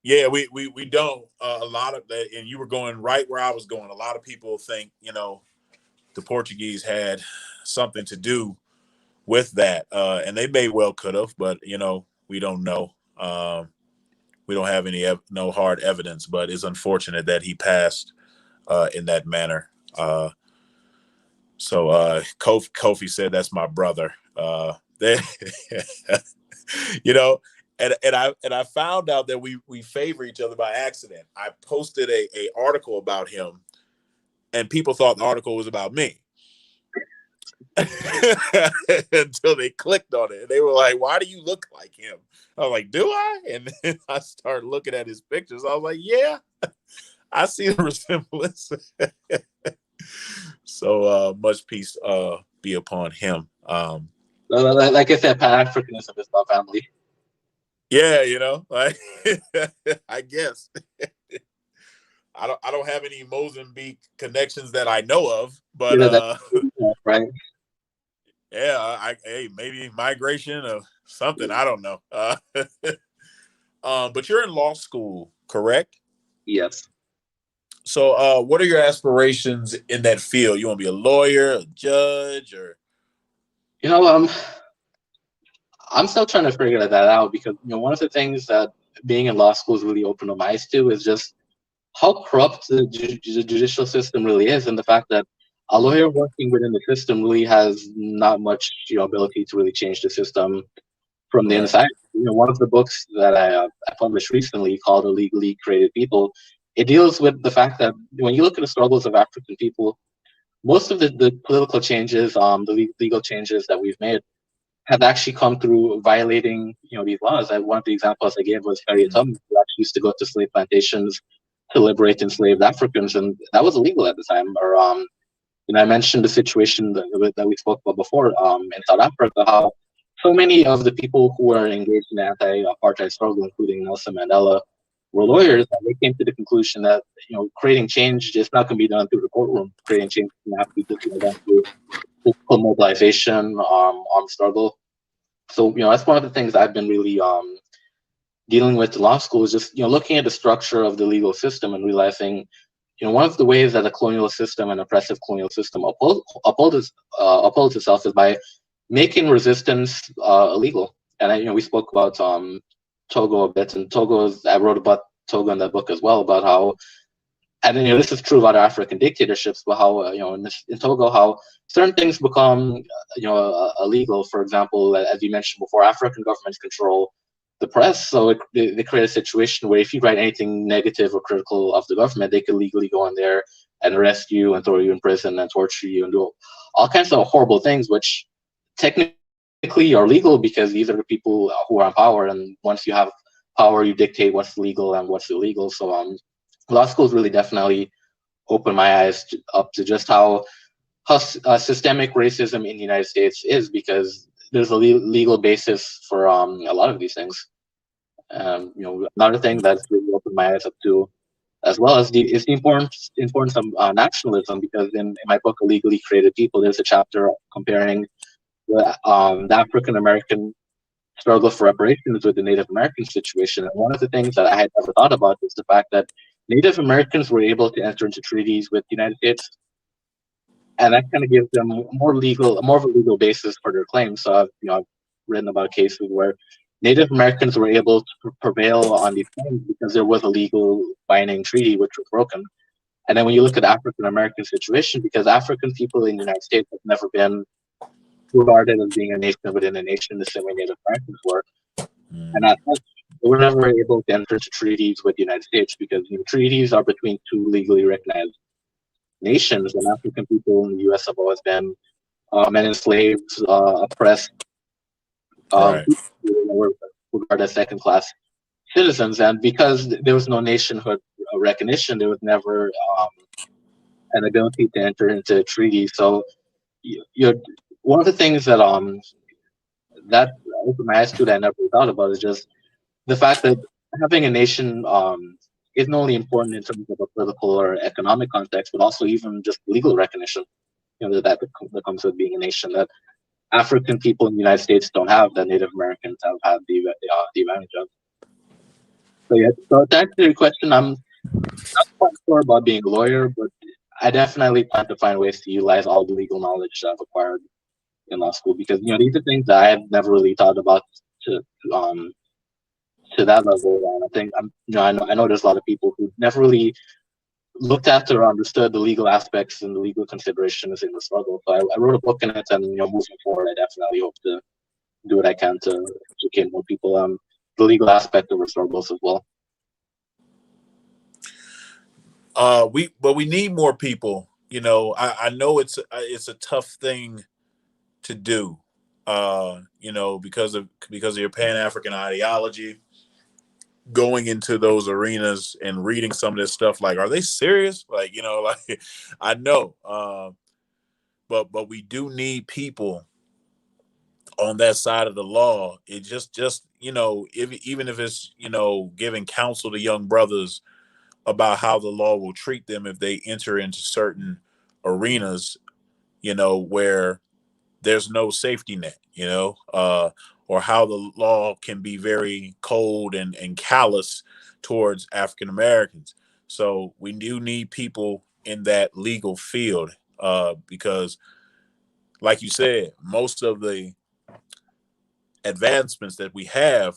yeah, we don't. A lot of that, and you were going right where I was going. A lot of people think the Portuguese had something to do with that, and they may well could have, but we don't know. We don't have no hard evidence, but it's unfortunate that he passed in that manner. So Kofi said, "That's my brother." They, you know, and I found out that we favor each other by accident. I posted a article about him, and people thought the article was about me. Until they clicked on it and they were like, "Why do you look like him?" I was like, "Do I?" And then I started looking at his pictures. I was like, "Yeah, I see the resemblance." So much peace be upon him. Like I said, Pan Africanism is my family. Yeah, like I guess I don't have any Mozambique connections that I know of, but Right. yeah, hey, maybe migration or something. I don't know. But you're in law school, correct? Yes. So, what are your aspirations in that field? You want to be a lawyer, a judge, or? You know, I'm still trying to figure that out because one of the things that being in law school has really opened my eyes to is just how corrupt the judicial system really is, and the fact that a lawyer working within the system really has not much ability to really change the system from the Right. inside. One of the books that I published recently called "Illegally Created People," it deals with the fact that when you look at the struggles of African people, most of the political changes, the legal changes that we've made have actually come through violating, these laws. One of the examples I gave was Harriet Mm-hmm. Tubman, who actually used to go to slave plantations to liberate enslaved Africans, and that was illegal at the time. Or, I mentioned the situation that we spoke about before, in South Africa, how so many of the people who were engaged in the anti-apartheid struggle, including Nelson Mandela, were lawyers, and they came to the conclusion that creating change is not going to be done through the courtroom. Creating change is going to have to be done through political mobilization, armed struggle. So, that's one of the things I've been really dealing with in law school, is just, looking at the structure of the legal system and realizing, one of the ways that a colonial system, an oppressive colonial system, upholds itself is by making resistance illegal. And we spoke about Togo a bit, and I wrote about Togo in that book as well, about how, and then this is true of other African dictatorships, but how in Togo, how certain things become illegal. For example, as you mentioned before, African governments control the press, so they create a situation where if you write anything negative or critical of the government, they can legally go in there and arrest you and throw you in prison and torture you and do all kinds of horrible things, which technically are legal because these are the people who are in power, and once you have power, you dictate what's legal and what's illegal. So law schools really definitely opened my eyes up to just how systemic racism in the United States is, because there's a legal basis for a lot of these things. Another thing that's really opened my eyes up to, as well as is the importance of nationalism, because in my book, Illegally Created People, there's a chapter comparing the African American struggle for reparations with the Native American situation. And one of the things that I had never thought about is the fact that Native Americans were able to enter into treaties with the United States, and that kind of gives them more of a legal basis for their claims. So I've written about cases where Native Americans were able to prevail on these claims because there was a legal binding treaty which was broken. And then when you look at the African American situation, because African people in the United States have never been regarded as being a nation within a nation the same way Native Americans were, and as such, they were never able to enter into treaties with the United States, because treaties are between two legally recognized nations, and African people in the U.S. have always been men enslaved, oppressed, Right. people were regarded as second-class citizens, and because there was no nationhood recognition, there was never an ability to enter into treaties. So, you're one of the things that that opened my eyes to that I never thought about is just the fact that having a nation isn't only important in terms of a political or economic context, but also even just legal recognition. That comes with being a nation that African people in the United States don't have, that Native Americans have had the advantage of. So yeah, so to answer your question, I'm not quite sure about being a lawyer, but I definitely plan to find ways to utilize all the legal knowledge I've acquired in law school, because these are things that I have never really thought about to um to that level. And I think I know there's a lot of people who never really looked at or understood the legal aspects and the legal considerations in the struggle. So I wrote a book in it, and moving forward, I definitely hope to do what I can to educate more people on the legal aspect of the struggles as well. We need more people. I know it's a tough thing to do. Because of your Pan African ideology, going into those arenas and reading some of this stuff, like, are they serious? Like, like, I know, but we do need people on that side of the law. It just even if it's giving counsel to young brothers about how the law will treat them if they enter into certain arenas, where there's no safety net, or how the law can be very cold and callous towards African Americans. So we do need people in that legal field, because, like you said, most of the advancements that we have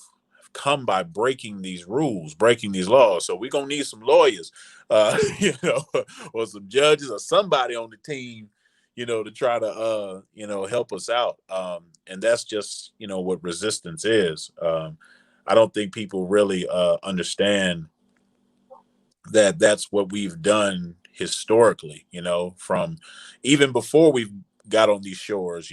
come by breaking these rules, breaking these laws. So we're gonna need some lawyers, or some judges or somebody on the team, to try to help us out. And that's just what resistance is. I don't think people really understand that that's what we've done historically, from even before we got on these shores,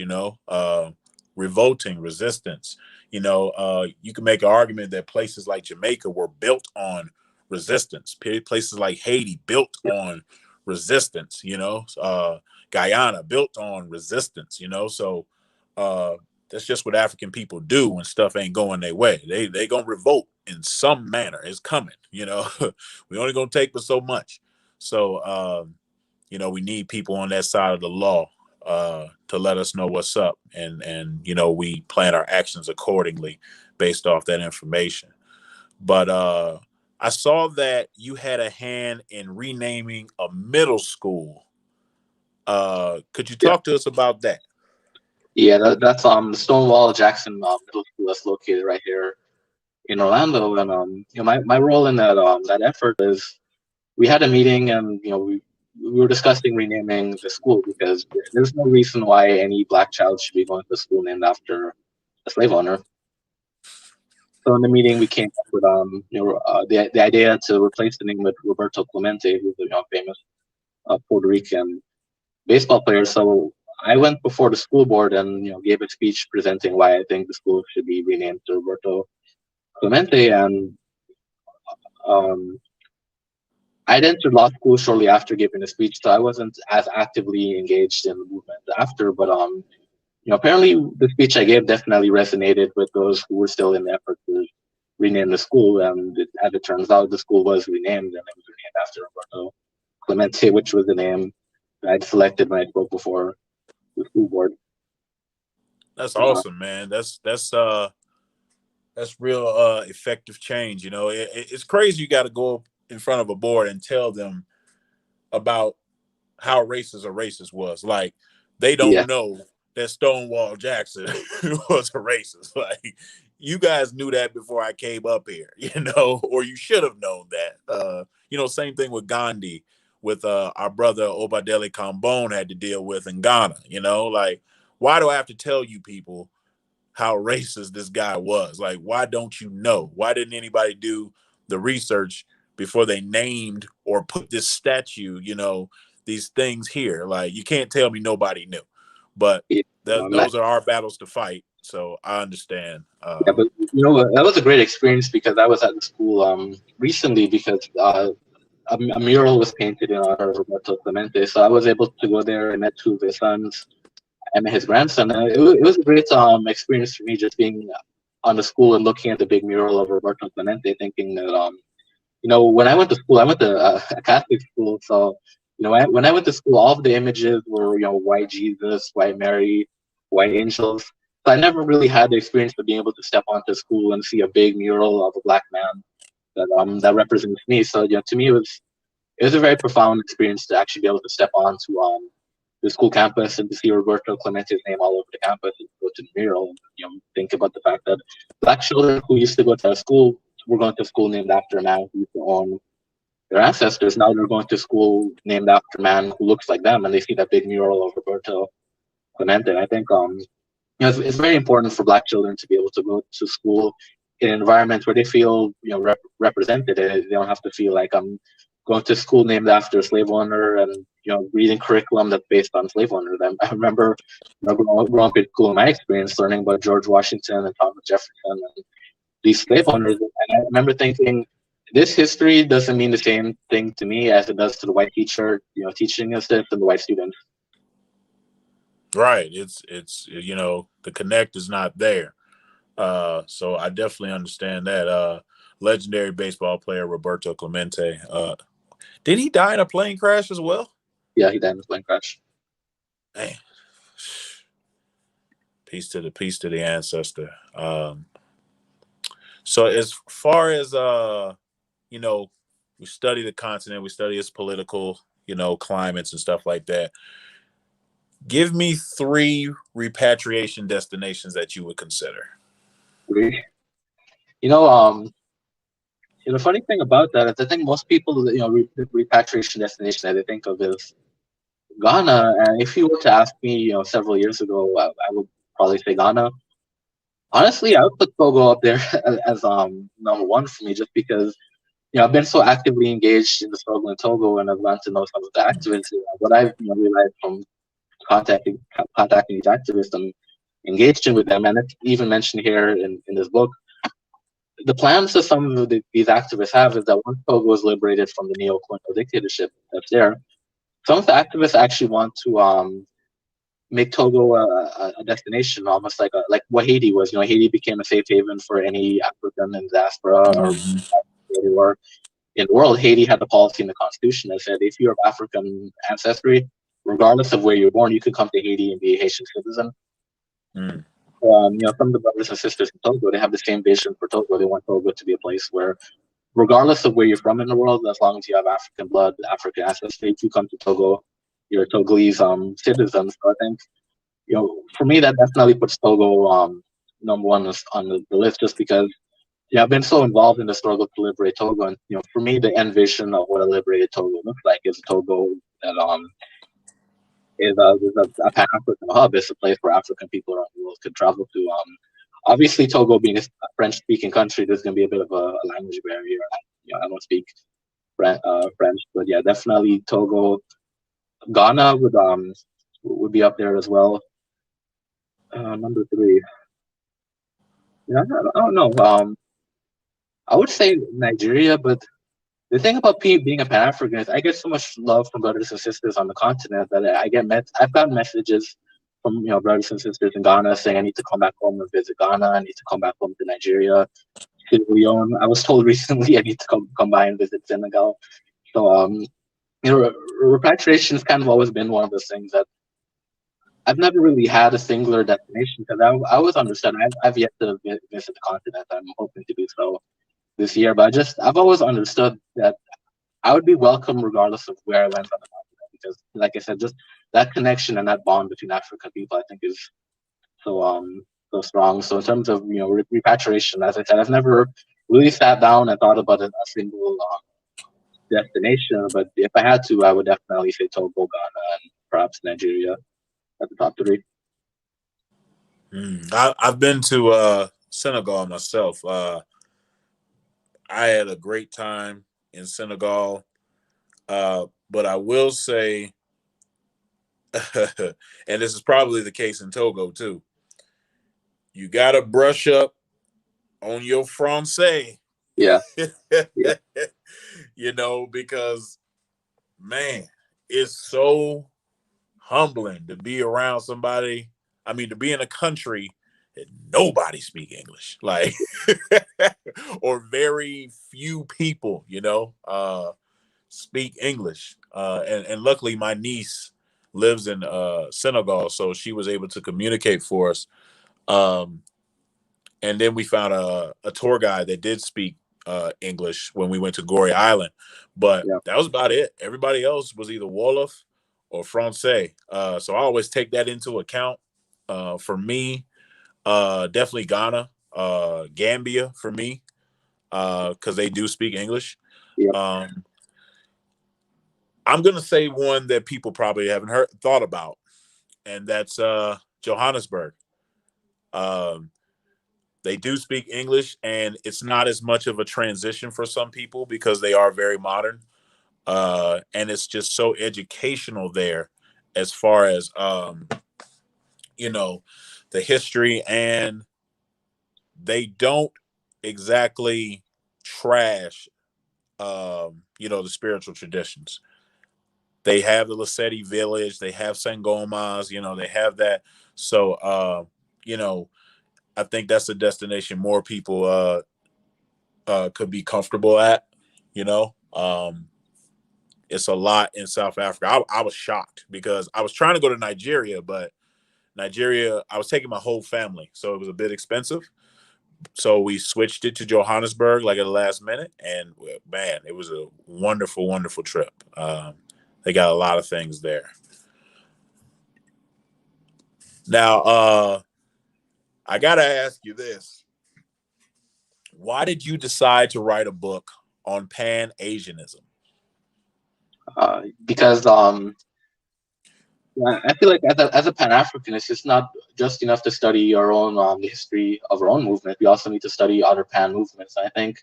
revolting resistance. You can make an argument that places like Jamaica were built on resistance. Places like Haiti built on resistance. Guyana built on resistance. So that's just what African people do when stuff ain't going their way. They gonna revolt in some manner. It's coming. We only gonna take but so much. So we need people on that side of the law, to let us know what's up, and we plan our actions accordingly based off that information. But I saw that you had a hand in renaming a middle school. Could you Yeah, talk to us about that? yeah, that's the Stonewall Jackson Middle School that's located right here in Orlando, and my role in that effort is we had a meeting, and we were discussing renaming the school because there's no reason why any black child should be going to school named after a slave owner. So in the meeting, we came up with the idea to replace the name with Roberto Clemente, who's a famous Puerto Rican baseball player. So I went before the school board and gave a speech presenting why I think the school should be renamed to Roberto Clemente. And um, I'd entered law school shortly after giving the speech, so I wasn't as actively engaged in the movement after. But apparently the speech I gave definitely resonated with those who were still in the effort to rename the school. And as it turns out, the school was renamed, and it was renamed after Roberto Clemente, which was the name I'd selected when I spoke before the school board. That's Uh, awesome, man. That's real effective change. It's crazy. You got to go in front of a board and tell them about how racist a racist was. Like, they yeah, don't know that Stonewall Jackson was a racist. Like, you guys knew that before I came up here, or you should have known that. Same thing with Gandhi, with our brother Obadele Kambone had to deal with in Ghana. Like, why do I have to tell you people how racist this guy was? Like, why don't you know? Why didn't anybody do the research before they named or put this statue, these things here? Like, you can't tell me nobody knew. But yeah, those are our battles to fight. So I understand. yeah, but that was a great experience because I was at the school recently because a mural was painted in honor of Roberto Clemente. So I was able to go there and met two of his sons. I met his grandson. And it was a great experience for me just being on the school and looking at the big mural of Roberto Clemente, thinking that when I went to school, I went to a Catholic school. So when I went to school, all of the images were white Jesus, white Mary, white angels. So I never really had the experience of being able to step onto school and see a big mural of a black man that represents me. So to me, it was a very profound experience to actually be able to step onto the school campus and to see Roberto Clemente's name all over the campus and go to the mural and think about the fact that black children who used to go to our school were going to school named after a man who used to own their ancestors. Now they're going to school named after a man who looks like them, and they see that big mural of Roberto Clemente. And I think it's very important for black children to be able to go to school in an environment where they feel represented. They don't have to feel like I'm going to school named after a slave owner and reading curriculum that's based on slave owners. I remember growing up in school, in my experience, learning about George Washington and Thomas Jefferson and these slave owners. And I remember thinking, this history doesn't mean the same thing to me as it does to the white teacher, teaching us this, and the white students. Right. It's the connect is not there. So I definitely understand that. Legendary baseball player Roberto Clemente. Did he die in a plane crash as well? Yeah, he died in a plane crash. Man. Peace to the ancestor. So as far as we study the continent, we study its political, climates and stuff like that. Give me 3 repatriation destinations that you would consider. Really? You know, the funny thing about that is I think most people, repatriation destination that they think of is Ghana. And if you were to ask me, several years ago, I would probably say Ghana. Honestly, I would put Togo up there as number one for me, just because I've been so actively engaged in the struggle in Togo, and I've learned to know some of the activists. What I've realized from contacting these activists and engaging with them, and it's even mentioned here in this book. The plans that some of these activists have is that once Togo is liberated from the neo-colonial dictatorship that's there, some of the activists actually want to make Togo a destination, almost like what Haiti was. Haiti became a safe haven for any African in diaspora or anywhere in the world. Haiti had a policy in the constitution that said if you're of African ancestry, regardless of where you're born, you could come to Haiti and be a Haitian citizen. Mm. Some of the brothers and sisters in Togo, they have the same vision for Togo. They want Togo to be a place where, regardless of where you're from in the world, as long as you have African blood, African ancestry, if you come to Togo, you're a Togolese citizen. So I think, for me, that definitely puts Togo number one on the list, just because I've been so involved in the struggle to liberate Togo, and for me, the end vision of what a liberated Togo looks like is a Togo that is a Pan-African hub. It's a place where African people around the world could travel to. Obviously, Togo being a French-speaking country, there's going to be a bit of a language barrier. I don't speak French, but yeah, definitely Togo. Ghana would be up there as well. Number three, I don't know. I would say Nigeria, but the thing about being a Pan African is I get so much love from brothers and sisters on the continent that I've gotten messages from brothers and sisters in Ghana saying I need to come back home and visit Ghana. I need to come back home to Nigeria, Sierra Leone. I was told recently I need to come by and visit Senegal. So repatriation has kind of always been one of those things that I've never really had a singular destination, because I always understood I've yet to visit the continent. I'm hoping to do so this year, but I've always understood that I would be welcome regardless of where I went on the continent, because, like I said, just that connection and that bond between African people, I think, is so strong. So in terms of repatriation, as I said, I've never really sat down and thought about a single destination, but if I had to, I would definitely say Togo, Ghana, and perhaps Nigeria at the top three. I've been to Senegal myself. I had a great time in Senegal, but I will say, and this is probably the case in Togo too, you got to brush up on your Francais. Yeah. Because, man, it's so humbling to be around somebody. I mean, to be in a country that nobody speak English, like, or very few people, speak English. And luckily, my niece lives in Senegal, so she was able to communicate for us. And then we found a tour guide that did speak English when we went to Gorée Island, but that was about it. Everybody else was either Wolof or Francais. So I always take that into account. For me, definitely Ghana, Gambia for me, because they do speak English. I'm gonna say one that people probably haven't thought about, and that's Johannesburg. They do speak English, and it's not as much of a transition for some people because they are very modern. And it's just so educational there as far as, the history, and they don't exactly trash, the spiritual traditions. They have the Lesedi village, they have Sangomas, they have that. So, I think that's a destination more people could be comfortable at. It's a lot in South Africa. I was shocked because I was trying to go to Nigeria, but Nigeria, I was taking my whole family, so it was a bit expensive. So we switched it to Johannesburg like at the last minute, and man, it was a wonderful, wonderful trip. They got a lot of things there. Now, I got to ask you this. Why did you decide to write a book on Pan-Asianism? Because I feel like as a Pan-Africanist, it's not just enough to study our own the history of our own movement. We also need to study other Pan movements. I think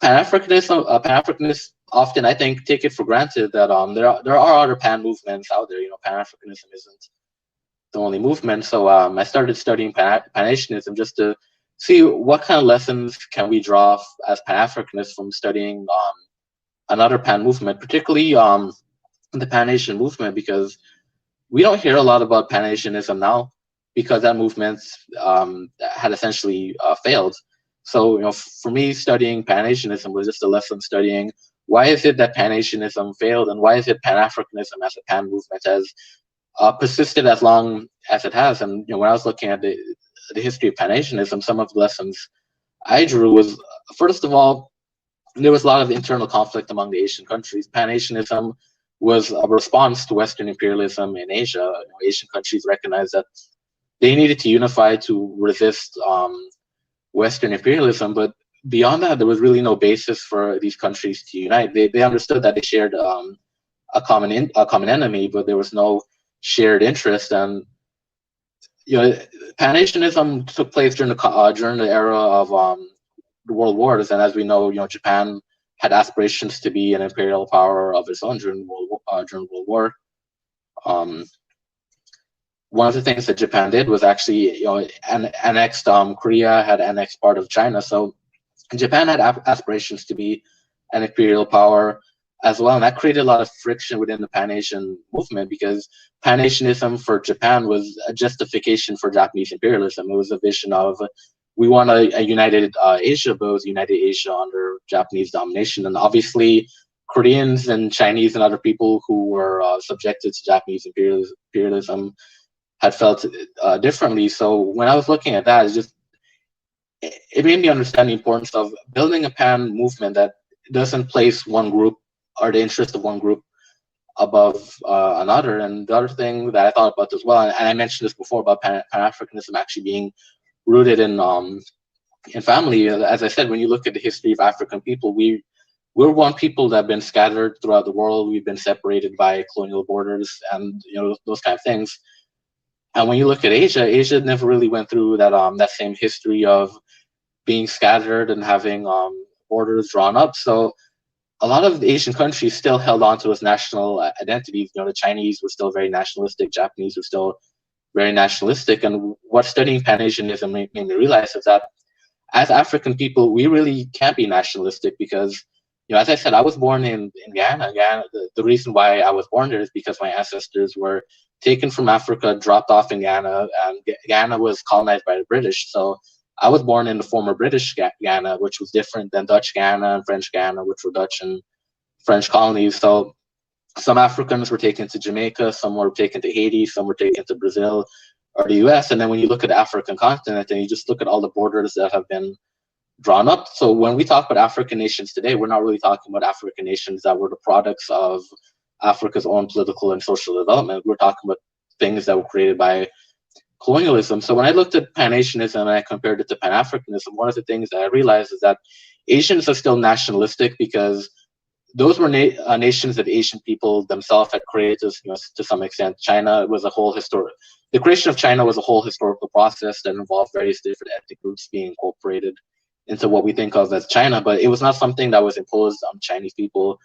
Pan-Africanists often, I think, take it for granted that there are other Pan movements out there. Pan-Africanism isn't the only movement. So I started studying Pan-Asianism just to see what kind of lessons can we draw as Pan-Africanists from studying another Pan movement, particularly the Pan-Asian movement, because we don't hear a lot about Pan-Asianism now because that movement had essentially failed. So, for me, studying Pan-Asianism was just a lesson studying why is it that Pan-Asianism failed, and why is it Pan-Africanism as a pan movement has persisted as long as it has? And when I was looking at the history of Pan-Asianism, some of the lessons I drew was, first of all, there was a lot of internal conflict among the Asian countries. Pan-Asianism was a response to Western imperialism in Asia. Asian countries recognized that they needed to unify to resist Western imperialism, but beyond that, there was really no basis for these countries to unite. They understood that they shared a common enemy, but there was no shared interest. And Pan-Asianism took place during the era of the world wars, and as we know, Japan had aspirations to be an imperial power of its own during World War. One of the things that Japan did was actually, annexed Korea, had annexed part of China. So Japan had aspirations to be an imperial power as well, and that created a lot of friction within the Pan-Asian movement, because Pan-Asianism for Japan was a justification for Japanese imperialism. It was a vision of, we want a united Asia, but it was united Asia under Japanese domination. And obviously, Koreans and Chinese and other people who were subjected to Japanese imperialism had felt differently. So when I was looking at that, it made me understand the importance of building a pan movement that doesn't place one group or the interest of one group above another. And the other thing that I thought about as well, and I mentioned this before about Pan-Africanism actually being rooted in family. As I said, when you look at the history of African people, we're one people that have been scattered throughout the world. We've been separated by colonial borders and those kind of things. And when you look at Asia, Asia never really went through that same history of being scattered and having borders drawn up. So a lot of the Asian countries still held on to those national identities. The Chinese were still very nationalistic, Japanese were still very nationalistic. And what studying Pan-Asianism made me realize is that as African people, we really can't be nationalistic, because, as I said, I was born in Ghana. The reason why I was born there is because my ancestors were taken from Africa, dropped off in Ghana, and Ghana was colonized by the British. So I was born in the former British Ghana, which was different than Dutch Ghana and French Ghana, which were Dutch and French colonies. So some Africans were taken to Jamaica, some were taken to Haiti, some were taken to Brazil or the US. And then when you look at the African continent and you just look at all the borders that have been drawn up. So when we talk about African nations today, we're not really talking about African nations that were the products of Africa's own political and social development. We're talking about things that were created by colonialism. So when I looked at Pan-Asianism and I compared it to Pan-Africanism, one of the things that I realized is that Asians are still nationalistic, because those were nations that Asian people themselves had created to some extent. China was the creation of China was a whole historical process that involved various different ethnic groups being incorporated into what we think of as China, but it was not something that was imposed on Chinese people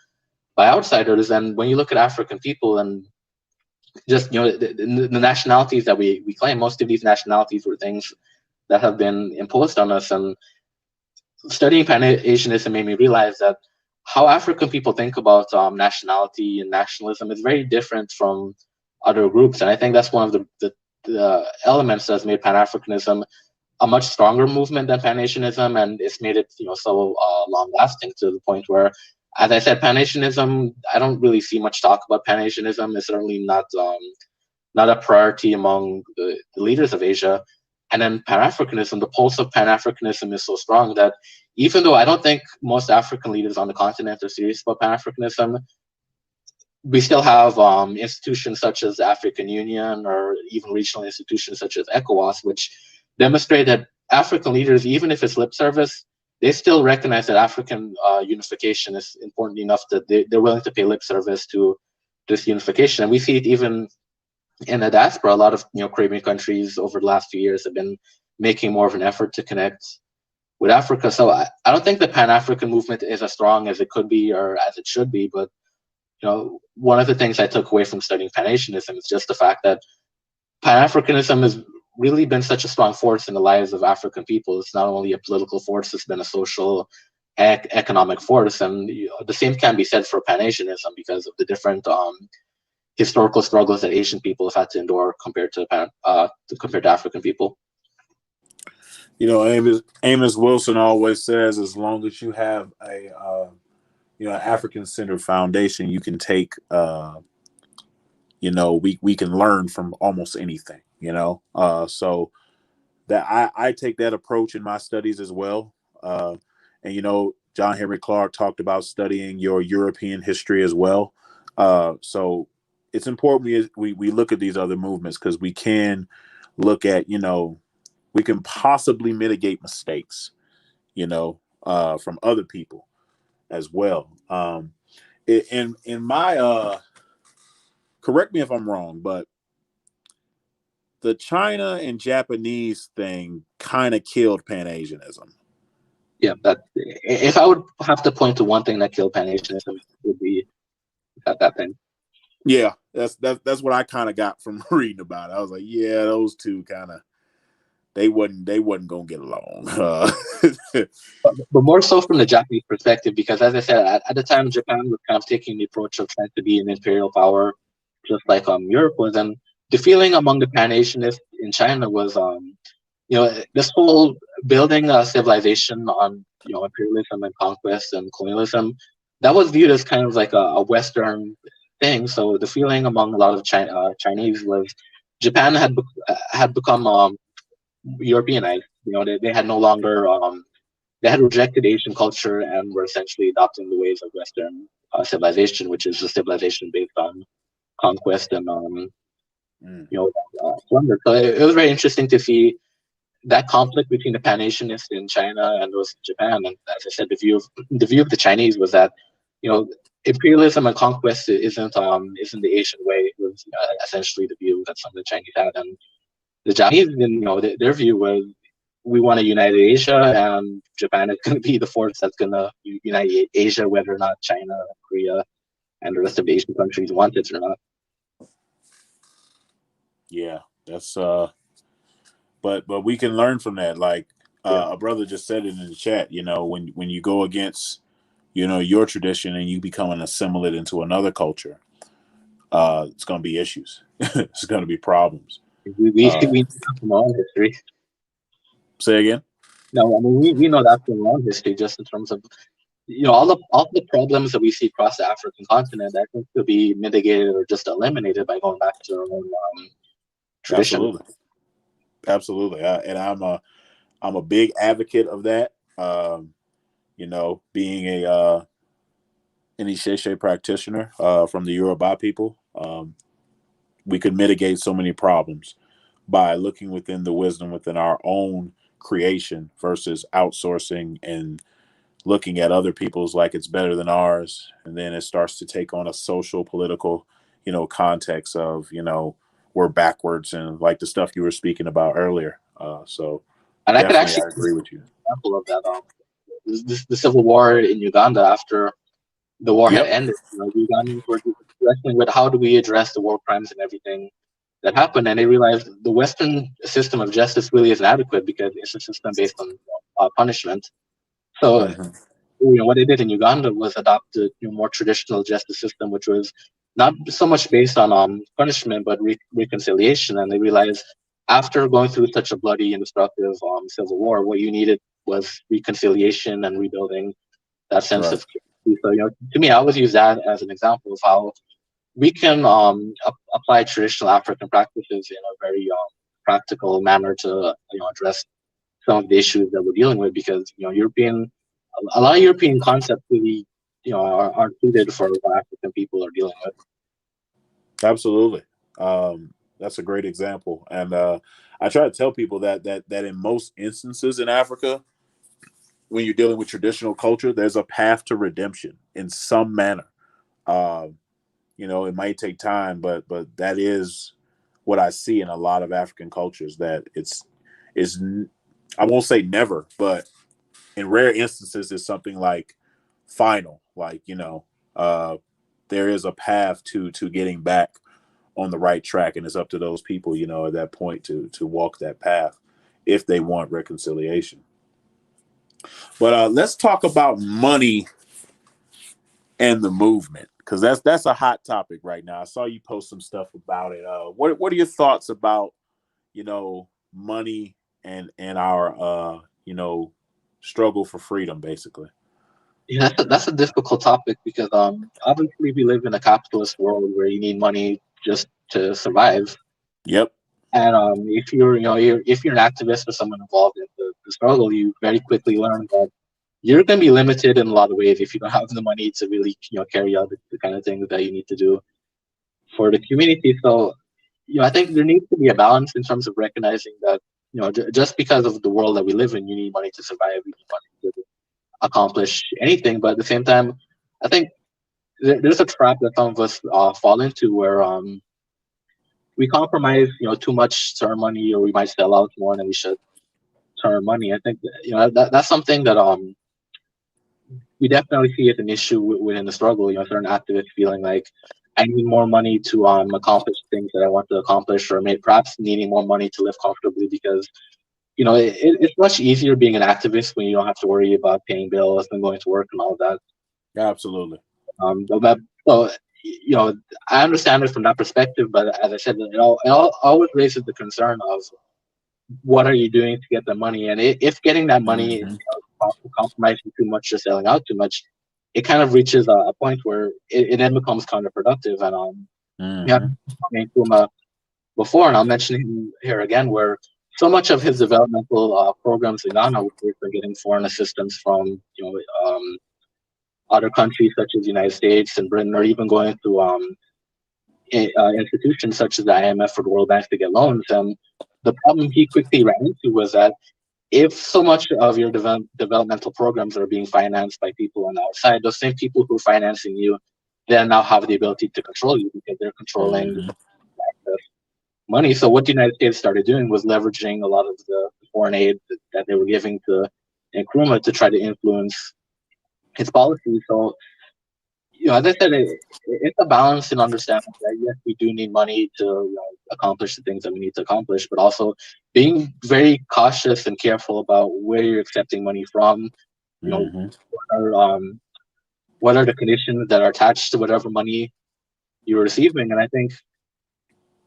by outsiders. And when you look at African people and just the nationalities that we claim, most of these nationalities were things that have been imposed on us. And studying Pan-Asianism made me realize that how African people think about nationality and nationalism is very different from other groups. And I think that's one of the elements that's made Pan-Africanism a much stronger movement than Pan-Asianism, and it's made it so long-lasting, to the point where, as I said, Pan-Asianism, I don't really see much talk about Pan-Asianism. It's certainly not a priority among the leaders of Asia. And then Pan-Africanism, the pulse of Pan-Africanism is so strong that even though I don't think most African leaders on the continent are serious about Pan-Africanism, we still have institutions such as the African Union, or even regional institutions such as ECOWAS, which demonstrate that African leaders, even if it's lip service, they still recognize that African unification is important enough that they're willing to pay lip service to this unification. And we see it even in the diaspora. A lot of Caribbean countries over the last few years have been making more of an effort to connect with Africa. So I don't think the Pan-African movement is as strong as it could be or as it should be. But one of the things I took away from studying Pan-Asianism is just the fact that Pan-Africanism has really been such a strong force in the lives of African people. It's not only a political force, it's been a social, economic force. And the same can be said for Pan-Asianism, because of the different historical struggles that Asian people have had to endure compared to African people. Amos Wilson always says, as long as you have African-centered foundation, you can take, we can learn from almost anything, so that I take that approach in my studies as well. And John Henry Clark talked about studying your European history as well. So it's important we look at these other movements, because we can look at, we can possibly mitigate mistakes, from other people as well. In my correct me if I'm wrong, but the China and Japanese thing kind of killed Pan-Asianism. Yeah, that if I would have to point to one thing that killed Pan-Asianism, it would be that thing. Yeah, that's what I kind of got from reading about it. I was like, yeah, those two kind of they wasn't gonna get along. But more so from the Japanese perspective, because as I said, at the time, Japan was kind of taking the approach of trying to be an imperial power, just like Europe was, and the feeling among the Pan-Asianists in China was, this whole building a civilization on imperialism and conquest and colonialism, that was viewed as kind of like a Western thing. So the feeling among a lot of Chinese was Japan had become Europeanized. They had no longer they had rejected Asian culture and were essentially adopting the ways of Western civilization, which is a civilization based on conquest and plunder. So it was very interesting to see that conflict between the Pan-Asianists in China and those in Japan. And as I said, the view of the Chinese was that imperialism and conquest isn't the Asian way. It was essentially the view that some of the Chinese had, and the Japanese, their view was, we want to unite Asia, and Japan is going to be the force that's going to unite Asia, whether or not China, Korea, and the rest of the Asian countries want it or not. Yeah, that's but we can learn from that. Like a brother just said it in the chat. When you go against your tradition and you become an assimilate into another culture, it's going to be issues. It's going to be problems. We know from our own history. Say again? No, I mean we know that from our own history, just in terms of all the problems that we see across the African continent, I think could be mitigated or just eliminated by going back to our own tradition. Absolutely. And I'm a big advocate of that. Being a an Isheshe practitioner from the Yoruba people, we could mitigate so many problems by looking within the wisdom within our own creation versus outsourcing and looking at other people's like it's better than ours. And then it starts to take on a social, political, context of, we're backwards, and like the stuff you were speaking about earlier. And I could actually agree with you. Example of that, the civil war in Uganda after the war had ended. Ugandans were wrestling with how do we address the war crimes and everything that happened, and they realized the Western system of justice really isn't adequate because it's a system based on punishment. So, what they did in Uganda was adopt a more traditional justice system, which was not so much based on punishment but reconciliation. And they realized after going through such a bloody and destructive civil war, what you needed was reconciliation and rebuilding that sense of community. So, to me, I always use that as an example of how we can apply traditional African practices in a very practical manner to address some of the issues that we're dealing with, because a lot of European concepts really aren't suited for what African people are dealing with. Absolutely. That's a great example, and I try to tell people that in most instances in Africa, when you're dealing with traditional culture, there's a path to redemption in some manner. It might take time, but that is what I see in a lot of African cultures, that is I won't say never, but in rare instances it's something like final, like there is a path to getting back on the right track, and it's up to those people at that point to walk that path if they want reconciliation. But let's talk about money and the movement, because that's a hot topic right now. I saw you post some stuff about it. What are your thoughts about money and our struggle for freedom, basically? Yeah, that's a difficult topic because obviously we live in a capitalist world where you need money just to survive. Yep. And if you're if you're an activist or someone involved in the struggle, you very quickly learn that you're going to be limited in a lot of ways if you don't have the money to really carry out the kind of things that you need to do for the community. So I think there needs to be a balance in terms of recognizing that just because of the world that we live in, you need money to survive, you need money to accomplish anything. But at the same time, I think there's a trap that some of us fall into where we compromise, too much to earn money, or we might sell out more than we should to earn money. I think that's something that we definitely see as an issue within the struggle. Certain activists feeling like I need more money to accomplish things that I want to accomplish, or maybe perhaps needing more money to live comfortably because it's much easier being an activist when you don't have to worry about paying bills and going to work and all of that. Absolutely. So I understand it from that perspective, but as I said, it always raises the concern of what are you doing to get the money, and if getting that money Hmm. compromising too much or selling out too much, it kind of reaches a point where it then becomes counterproductive. And yeah, Hmm. I mean, Kuma before, and I'll mention him here again, where so much of his developmental programs in Ghana were for getting foreign assistance from other countries such as the United States and Britain, or even going to institutions such as the IMF or the World Bank to get loans. And the problem he quickly ran into was that if so much of your developmental programs are being financed by people on the outside, those same people who are financing you then now have the ability to control you because they're controlling Hmm. the money. So what the United States started doing was leveraging a lot of the foreign aid that they were giving to Nkrumah to try to influence his policies. So as I said, it's a balance in understanding that yes, we do need money to accomplish the things that we need to accomplish, but also being very cautious and careful about where you're accepting money from. You know, Hmm. what are, um, what are the conditions that are attached to whatever money you're receiving? And I think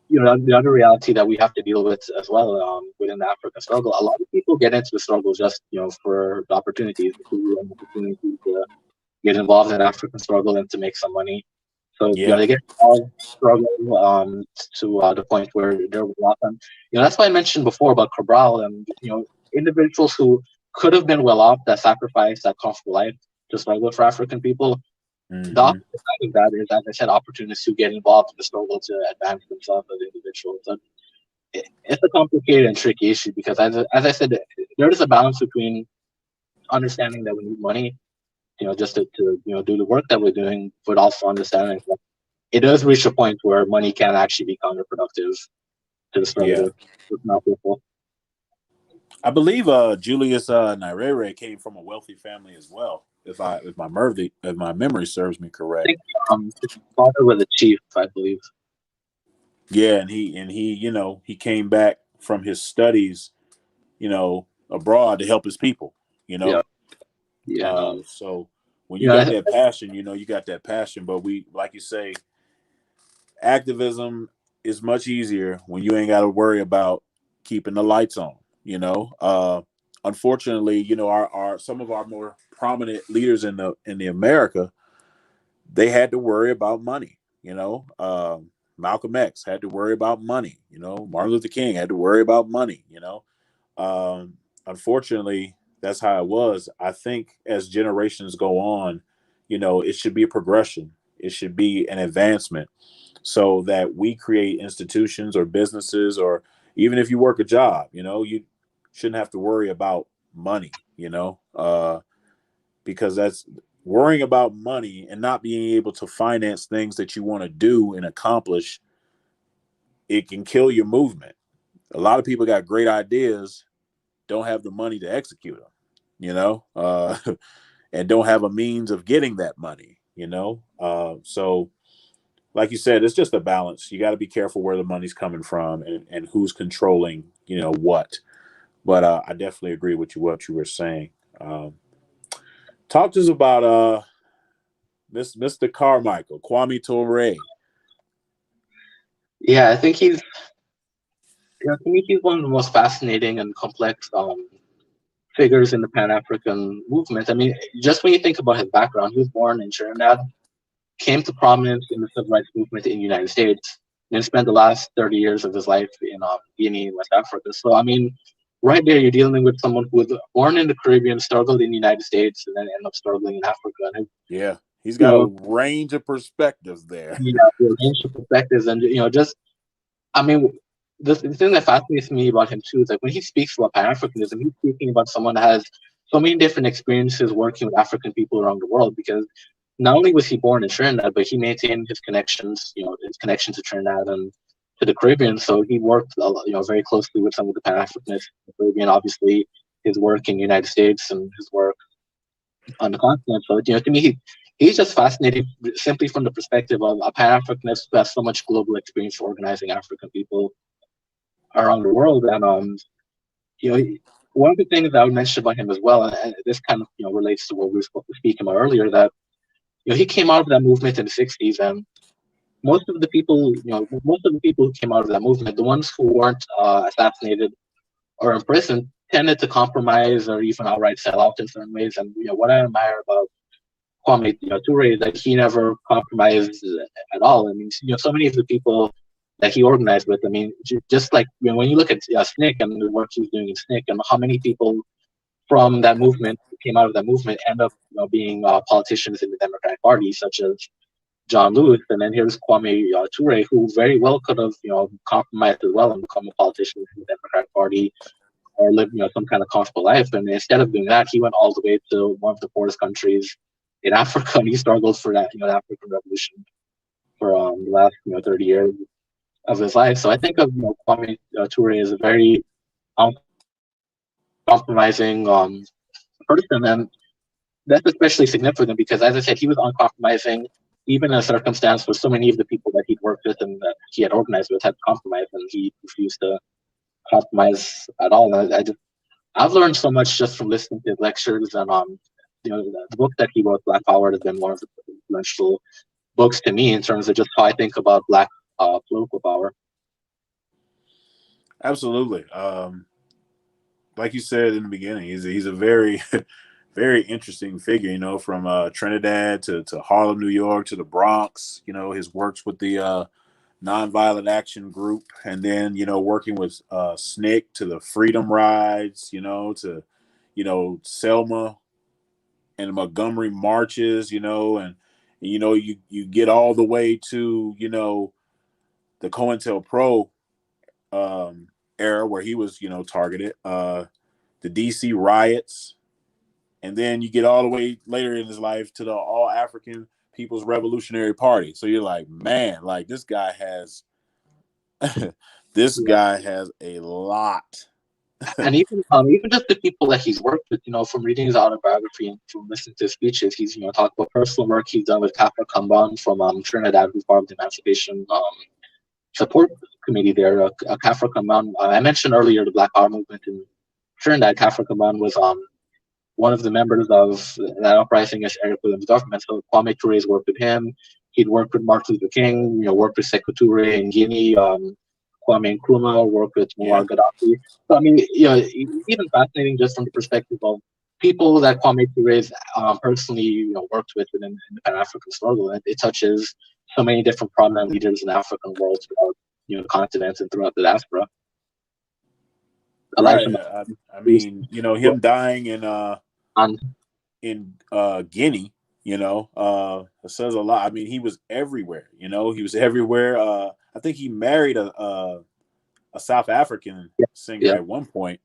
the other reality that we have to deal with as well within the African struggle. A lot of people get into the struggle just for the opportunities, an opportunity to get involved in the African struggle and to make some money. So Yeah. they get all struggle to the point where they're often, that's why I mentioned before about Cabral and individuals who could have been well off that sacrificed that comfortable life to struggle for African people. The Hmm. opposite side of that is, as I said, opportunists who get involved in the struggle to advance themselves as individuals. So it's a complicated and tricky issue because, as I said, there is a balance between understanding that we need money, just to do the work that we're doing, but also understanding that it does reach a point where money can actually be counterproductive to the struggle Yeah. with not people. I believe Julius Nyerere came from a wealthy family as well. If my memory serves me I correct. think his father was a chief, I believe. Yeah, and he he came back from his studies, abroad to help his people. You Yeah, know, yeah, so when you got yeah, that passion, you got that passion. But we, like you say, activism is much easier when you ain't got to worry about keeping the lights on. Unfortunately, our some of our more prominent leaders in the America, they had to worry about money. Malcolm X had to worry about money. Martin Luther King had to worry about money. Unfortunately, that's how it was. I think as generations go on, it should be a progression. It should be an advancement so that we create institutions or businesses, or even if you work a job, you shouldn't have to worry about money, because that's worrying about money and not being able to finance things that you want to do and accomplish. It can kill your movement. A lot of people got great ideas, don't have the money to execute them, and don't have a means of getting that money, so like you said, it's just a balance. You got to be careful where the money's coming from and who's controlling, what. But I definitely agree with what you were saying. Talk to us about Mr. Carmichael, Kwame Ture. yeah. I think to me, he's one of the most fascinating and complex figures in the Pan-African movement. I mean, just when you think about his background, he was born in Trinidad, came to prominence in the civil rights movement in the United States, and spent the last 30 years of his life in Guinea, West Africa. So, I mean, right there, you're dealing with someone who was born in the Caribbean, struggled in the United States, and then ended up struggling in Africa. And, Yeah, he's you got a know, range of perspectives there. yeah, the range of perspectives, and just I mean, the thing that fascinates me about him too is like when he speaks about Pan Africanism, he's speaking about someone that has so many different experiences working with African people around the world. Because not only was he born in Trinidad, but he maintained his connections, his connection to Trinidad and to the Caribbean. So he worked, very closely with some of the Pan Africanists in the Caribbean. Obviously, his work in the United States and his work on the continent. So, to me, he's just fascinating simply from the perspective of a Pan Africanist who has so much global experience organizing African people around the world. And one of the things I would mention about him as well, and this kind of relates to what we were speaking about earlier, that he came out of that movement in the '60s, and most of the people who came out of that movement, the ones who weren't assassinated or imprisoned, tended to compromise or even outright sell out in certain ways. And what I admire about Kwame Ture is that he never compromised at all. I mean, so many of the people that he organized with, I mean, just like when you look at SNCC and the work he's doing in SNCC and how many people from that movement who came out of that movement end up being politicians in the Democratic Party, such as John Lewis, and then here's Kwame Ture, who very well could have compromised as well and become a politician in the Democratic Party or live some kind of comfortable life. And instead of doing that, he went all the way to one of the poorest countries in Africa, and he struggled for that the African Revolution for the last 30 years of his life. So I think of Kwame Ture as a very uncompromising person, and that's especially significant because, as I said, he was uncompromising even in a circumstance where so many of the people that he'd worked with and that he had organized with had compromised, and he refused to compromise at all. And I've learned so much just from listening to his lectures, and the book that he wrote, Black Power, has been one of the influential books to me in terms of just how I think about Black political power. Absolutely. Like you said in the beginning, he's a very very interesting figure. From Trinidad to Harlem, New York, to the Bronx. His works with the Nonviolent Action Group, and then working with SNCC to the Freedom Rides. To Selma and the Montgomery marches. And you get all the way to the COINTELPRO era where he was targeted, the DC riots, and then you get all the way later in his life to the All African People's Revolutionary Party. So you're like, man, like this guy has a lot. And even just the people that he's worked with, from reading his autobiography and from listening to his speeches, he's talked about personal work he's done with Kafra Kamban from Trinidad, who's part of the Emancipation Support Committee there. Kafra Kamban, I mentioned earlier the Black Power movement in Trinidad. Kafra Kamban was one of the members of that uprising against Eric Williams' government. So Kwame Ture's worked with him. He'd worked with Martin Luther King, worked with Sekou Toure in Guinea. Kwame Nkrumah worked with Muammar Gaddafi. So I mean, even fascinating just from the perspective of people that Kwame Ture's personally worked with within the Pan-African struggle. And it touches so many different prominent leaders in the African world throughout the continent and throughout the diaspora. Right. I mean, him dying in Guinea, it says a lot. I mean, he was everywhere. He was everywhere. I think he married a South African singer at one point.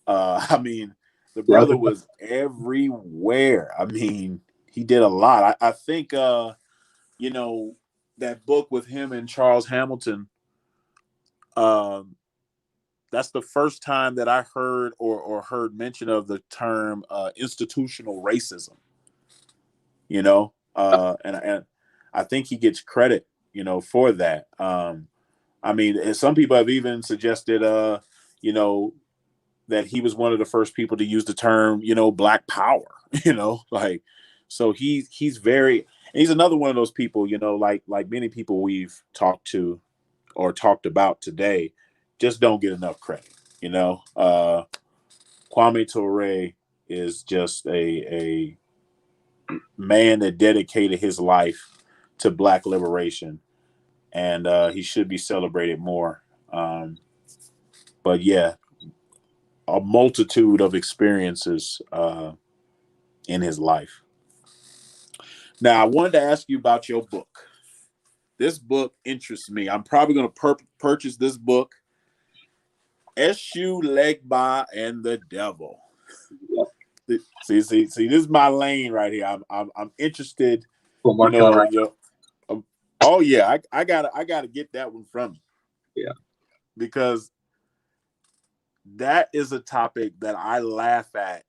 I mean, the brother was everywhere. I mean, he did a lot. I think, that book with him and Charles Hamilton, that's the first time that I heard or heard mention of the term institutional racism. And I think he gets credit, for that. I mean, some people have even suggested, that he was one of the first people to use the term, Black Power. So he's another one of those people, like many people we've talked to or talked about today, just don't get enough credit. Kwame Kwame Ture is just a man that dedicated his life to Black liberation, and he should be celebrated more. But yeah, a multitude of experiences in his life. Now, I wanted to ask you about your book. This book interests me. I'm probably going to purchase this book, Eshu Legba and the Devil. See, this is my lane right here. I'm interested. For You Mark know, Conrad. you oh yeah, I gotta get that one from you. Yeah. Because that is a topic that I laugh at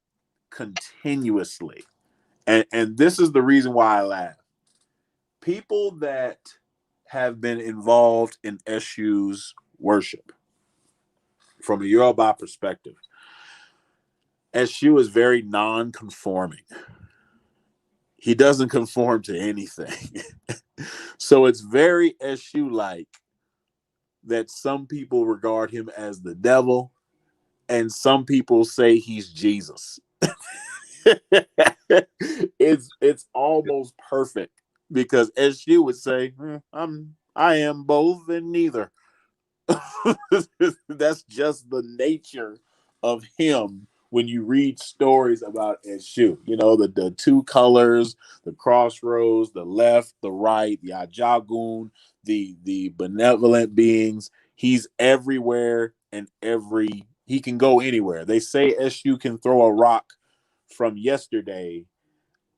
continuously. And this is the reason why I laugh. People that have been involved in Eshu's worship from a Yoruba perspective, Eshu is very non-conforming. He doesn't conform to anything. So it's very Eshu-like that some people regard him as the devil and some people say he's Jesus. It's almost perfect because Eshu would say, I am both and neither. That's just the nature of him when you read stories about Eshu. You know, the two colors, the crossroads, the left, the right, the Ajagun, the benevolent beings. He's everywhere and he can go anywhere. They say Eshu can throw a rock from yesterday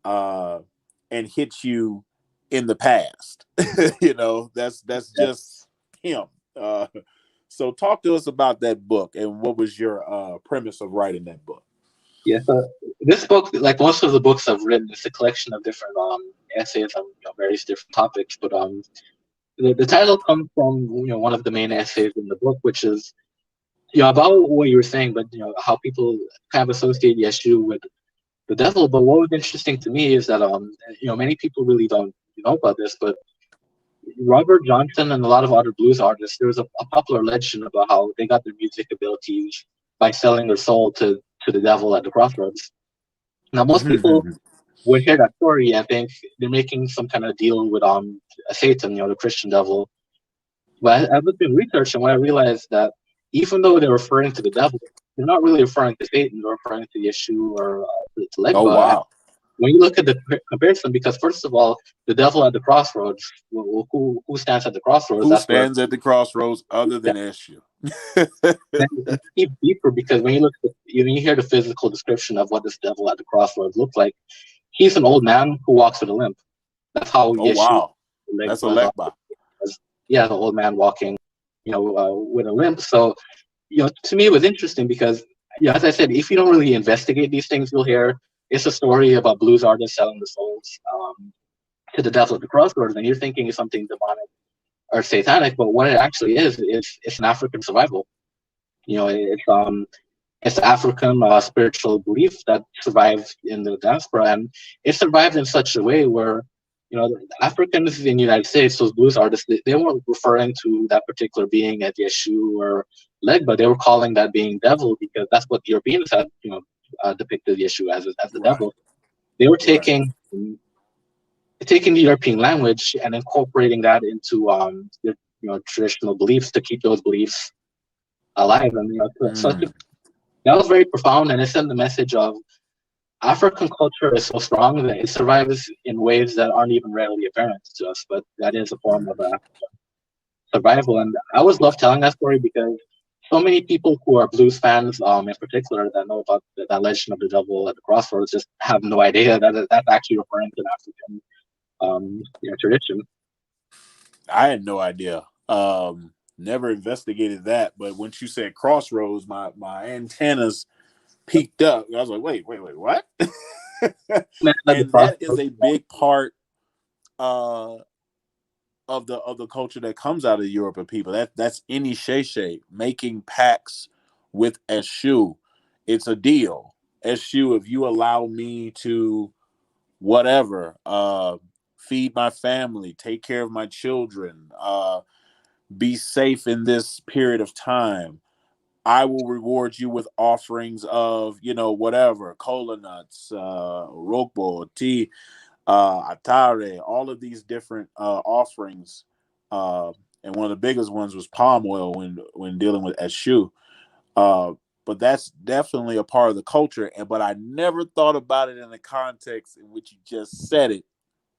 and hit you in the past. You know, that's just him. Uh, so talk to us about that book and what was your premise of writing that book? Yeah, so this book, like most of the books I've written, it's a collection of different essays on various different topics. But the title comes from one of the main essays in the book, which is about what you were saying, but how people kind of associate Yeshu with the devil. But what was interesting to me is that many people really don't know about this, but Robert Johnson and a lot of other blues artists, there was a popular legend about how they got their music abilities by selling their soul to the devil at the crossroads. Now, most people would hear that story and think they're making some kind of deal with Satan, the Christian devil. But I looked in research and when I realized that even though they're referring to the devil, they're not really referring to Satan, they're referring to Yeshu or to Oh Legba. wow! When you look at the comparison, because first of all, the devil at the crossroads, who stands at the crossroads? Who That's where stands at the crossroads other than Eshu? it's deeper because when you look at when you hear the physical description of what this devil at the crossroads looks like, he's an old man who walks with a limp. That's how Oh Yeshu wow! That's a was. legba. Yeah, the old man walking, with a limp. So, to me, it was interesting because, as I said, if you don't really investigate these things, you'll hear it's a story about blues artists selling the souls to the devil at the crossroads, and you're thinking it's something demonic or satanic, but what it actually is, it's an African survival. It's African spiritual belief that survived in the diaspora, and it survived in such a way where the Africans in the United States, those blues artists, they weren't referring to that particular being as Yeshu or Legba. They were calling that being devil because that's what Europeans had depicted Yeshu as the Right. devil. They were Right. taking the European language and incorporating that into their traditional beliefs to keep those beliefs alive. And that was very profound, and it sent the message of African culture is so strong that it survives in ways that aren't even readily apparent to us, but that is a form of survival. And I always love telling that story because so many people who are blues fans, in particular, that know about that legend of the devil at the crossroads, just have no idea that that's actually referring to an African tradition. I had no idea. Never investigated that, but when you said crossroads, my antennas peaked up. I was like, wait, what? And that is a big part uh, of the culture that comes out of Europe and people. That's any Sheshe making pacts with Eshu. It's a deal. Eshu, if you allow me to whatever, feed my family, take care of my children, be safe in this period of time, I will reward you with offerings of, whatever, cola nuts, rokbo, tea, atare, all of these different offerings. And one of the biggest ones was palm oil when dealing with eshu. Uh, but that's definitely a part of the culture. But I never thought about it in the context in which you just said it,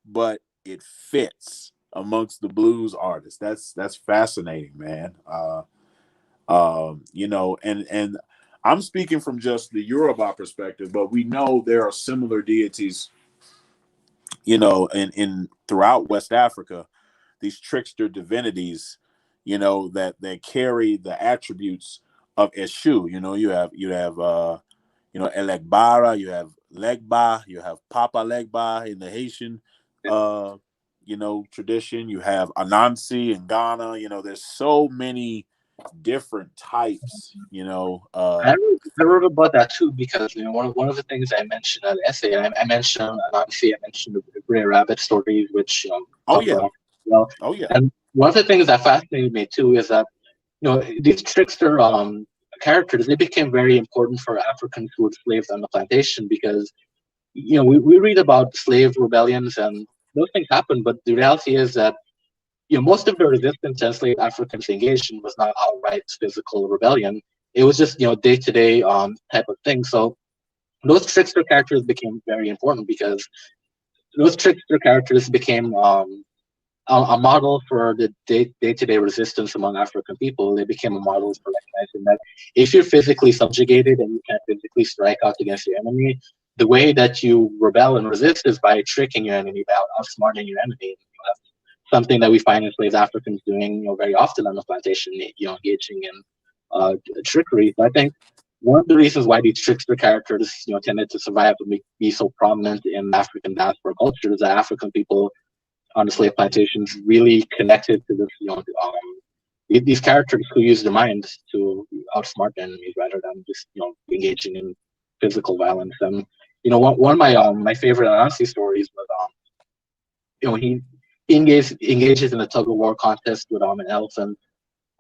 but it fits amongst the blues artists. That's fascinating, man. And I'm speaking from just the Yoruba perspective, but we know there are similar deities, in throughout West Africa, these trickster divinities, that carry the attributes of Eshu. You have Elegbara, you have Legba, you have Papa Legba in the Haitian tradition. You have Anansi in Ghana. There's so many different types. I wrote about that too because one of the things I mentioned in the essay, I mentioned, and obviously I mentioned the Brer Rabbit story, which Oh come yeah, from well, oh yeah, and one of the things that fascinated me too is that these trickster characters, they became very important for Africans who were slaves on the plantation because we read about slave rebellions and those things happen, but the reality is that most of the resistance enslaved Africans engaged in was not outright physical rebellion. It was just day to day type of thing. So those trickster characters became very important because those trickster characters became a model for the day to day resistance among African people. They became a model for recognizing that if you're physically subjugated and you can't physically strike out against your enemy, the way that you rebel and resist is by tricking your enemy, by outsmarting your enemy. Something that we find enslaved Africans doing, very often on the plantation, engaging in trickery. So I think one of the reasons why these trickster characters, tended to survive and be so prominent in African diaspora culture is that African people on the slave plantations really connected to this, these characters who use their minds to outsmart enemies rather than just, engaging in physical violence. And one of my favorite Anansi stories was he engages in a tug of war contest with an elephant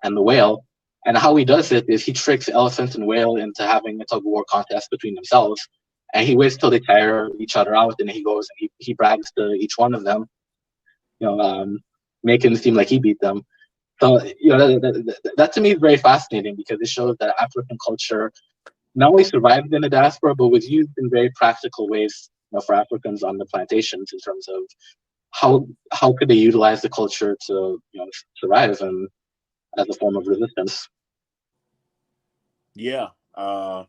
and the whale. And how he does it is he tricks elephant and whale into having a tug of war contest between themselves. And he waits till they tire each other out, and he goes and he brags to each one of them, you know, um, making it seem like he beat them. So that to me is very fascinating because it shows that African culture not only survived in the diaspora, but was used in very practical ways, for Africans on the plantations in terms of how could they utilize the culture to survive and as a form of resistance. yeah. The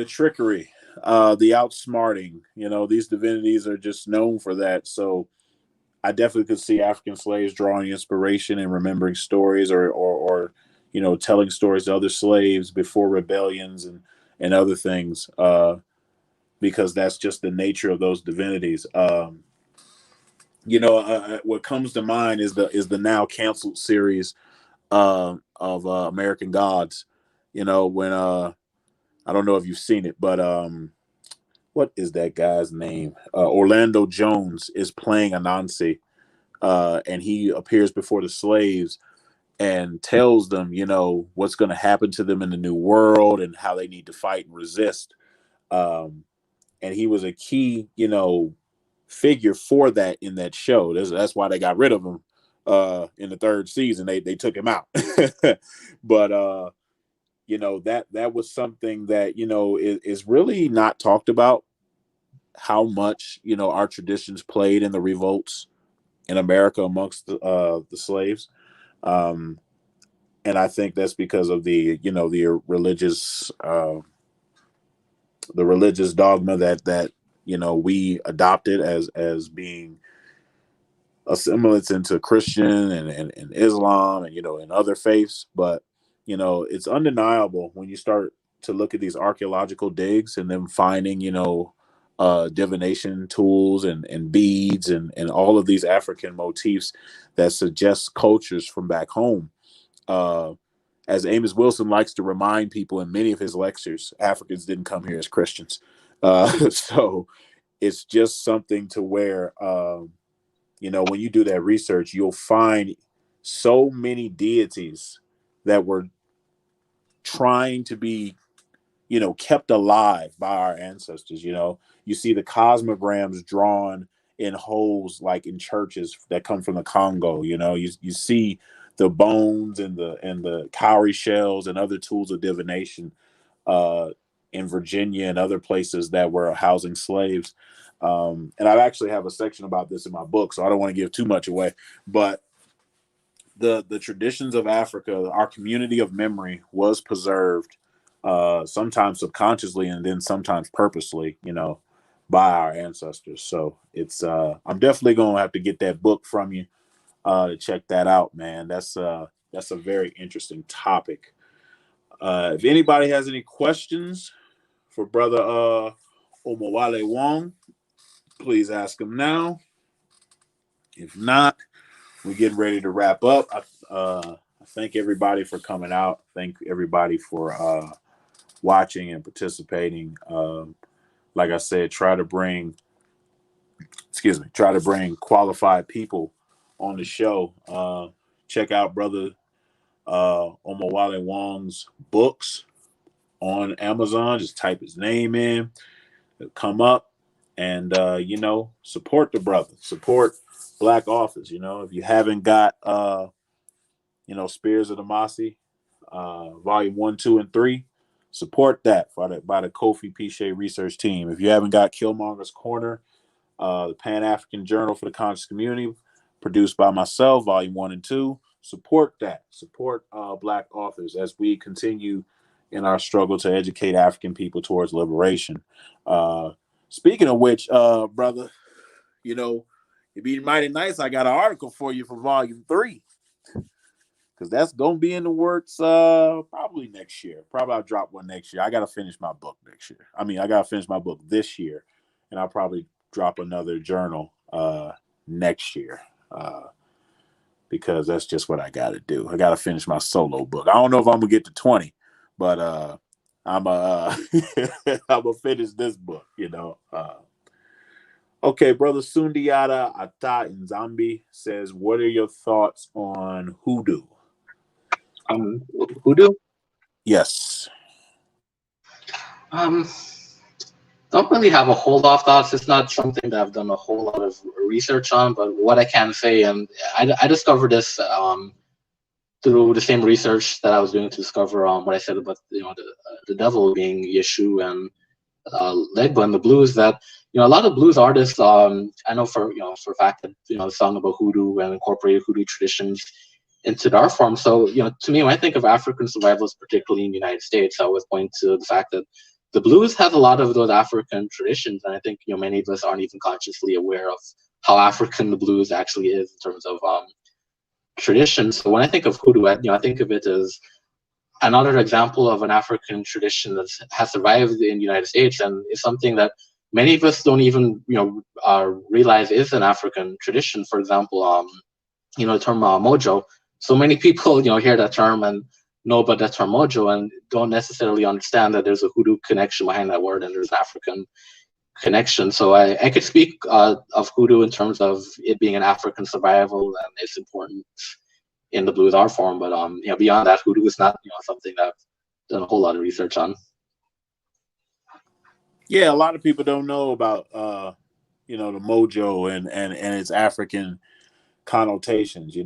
trickery, the outsmarting. These divinities are just known for that. So I definitely could see African slaves drawing inspiration and remembering stories, or telling stories to other slaves before rebellions and other things, because that's just the nature of those divinities. What comes to mind is the now canceled series of American Gods. When I don't know if you've seen it, but what is that guy's name? Orlando Jones is playing Anansi, and he appears before the slaves and tells them, what's going to happen to them in the new world and how they need to fight and resist. Um, and he was a key, figure for that in that show. That's why they got rid of him in the third season. They took him out, but that was something that is really not talked about. How much our traditions played in the revolts in America amongst the slaves. Um, and I think that's because of the religious dogma that we adopted as being assimilants into Christian and Islam and other faiths. But it's undeniable when you start to look at these archaeological digs and then finding divination tools and beads and all of these African motifs that suggest cultures from back home. Uh, as Amos Wilson likes to remind people in many of his lectures, Africans didn't come here as Christians. So it's just something to where, when you do that research, you'll find so many deities that were trying to be, kept alive by our ancestors. You see the cosmograms drawn in holes like in churches that come from the Congo. You see the bones and the cowrie shells and other tools of divination in Virginia and other places that were housing slaves. And I actually have a section about this in my book, so I don't want to give too much away. But the traditions of Africa, our community of memory, was preserved, sometimes subconsciously and then sometimes purposely, by our ancestors. So it's I'm definitely gonna have to get that book from you to check that out, man. That's a very interesting topic. If anybody has any questions for brother Omowale Wong, please ask him now. If not, we're getting ready to wrap up. I thank everybody for coming out. Thank everybody for watching and participating. Like I said, try to bring qualified people on the show. Check out brother Omowale Wong's books on Amazon. Just type his name in, it'll come up, and support the brother, support Black authors. If you haven't got Spears of the Mossy, volume 1, 2, and 3, support that by the Kofi Piche research team. If you haven't got Killmonger's Corner, the Pan-African Journal for the Conscious Community, produced by myself, volume 1 and 2, support that. Support Black authors as we continue in our struggle to educate African people towards liberation. Speaking of which, brother, it'd be mighty nice. I got an article for you for volume 3, because that's gonna be in the works probably next year. Probably I'll drop one next year. I gotta finish my book next year. I gotta finish my book this year, and I'll probably drop another journal next year, because that's just what I gotta do. I gotta finish my solo book. I don't know if I'm gonna get to 20, but I'm I'm gonna finish this book. Okay, brother Sundiata Ata Nzambi says, "What are your thoughts on hoodoo?" Hoodoo? Yes. Don't really have a whole lot of thoughts. It's not something that I've done a whole lot of research on, but what I can say, and I discovered this through the same research that I was doing to discover what I said about the devil being Yeshu and Legba and the blues. That a lot of blues artists, I know for a fact that the song about hoodoo and incorporated hoodoo traditions into the art form. So to me, when I think of African survivalists, particularly in the United States, I always point to the fact that the blues has a lot of those African traditions, and I think many of us aren't even consciously aware of how African the blues actually is in terms of tradition. So when I think of hoodoo, I think of it as another example of an African tradition that has survived in the United States, and is something that many of us don't even realize is an African tradition. For example, the term mojo. So many people hear that term and know about that term mojo and don't necessarily understand that there's a hoodoo connection behind that word and there's an African connection. So I could speak of hoodoo in terms of it being an African survival and its importance in the blues art form, but beyond that, hoodoo is not something that I've done a whole lot of research on. Yeah, a lot of people don't know about the mojo and its African connotations.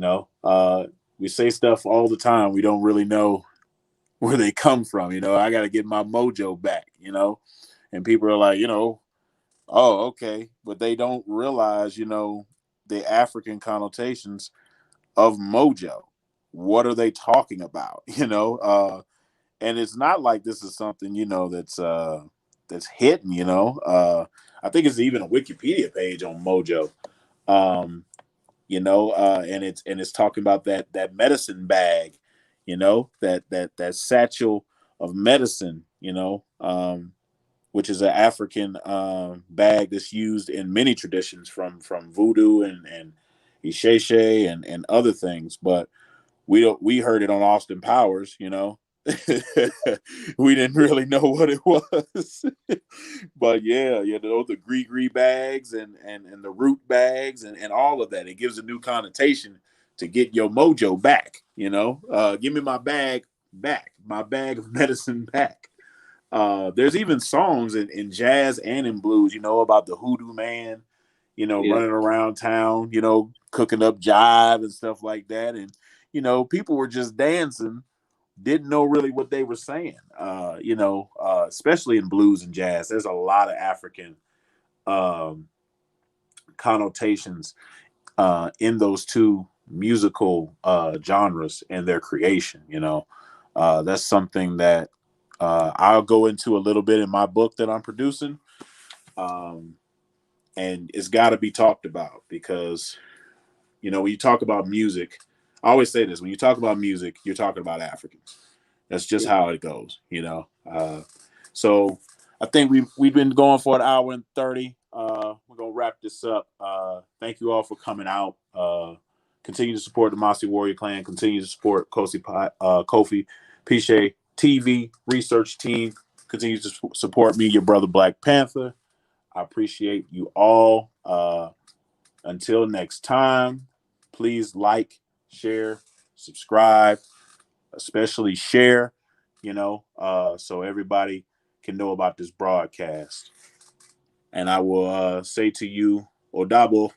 We say stuff all the time. We don't really know where they come from. I got to get my mojo back. And people are like, oh, okay, but they don't realize the African connotations of mojo. What are they talking about? And it's not like this is something that's hidden. I think it's even a Wikipedia page on mojo. And it's talking about that medicine bag, that satchel of medicine, which is an African bag that's used in many traditions from voodoo and Isheshe and other things. But we heard it on Austin Powers, we didn't really know what it was. But the gree bags and the root bags and all of that, it gives a new connotation to get your mojo back. Give me my bag back, my bag of medicine back. There's even songs in jazz and in blues, about the hoodoo man, Yeah. running around town, cooking up jive and stuff like that. And, people were just dancing, didn't know really what they were saying, especially in blues and jazz. There's a lot of African um, connotations in those two musical genres and their creation. That's something that I'll go into a little bit in my book that I'm producing, um, and it's got to be talked about because when you talk about music, I always say this: when you talk about music, you're talking about Africans. That's just Yeah. how it goes. So I think we've been going for an hour and 30. We're gonna wrap this up. Thank you all for coming out. Continue to support the Mossy Warrior Clan. Continue to support Kofi Piche TV research team. Continue to support me, your brother Black Panther. I appreciate you all. Until next time, please like, share, subscribe, especially share, so everybody can know about this broadcast. And I will say to you, Odabo.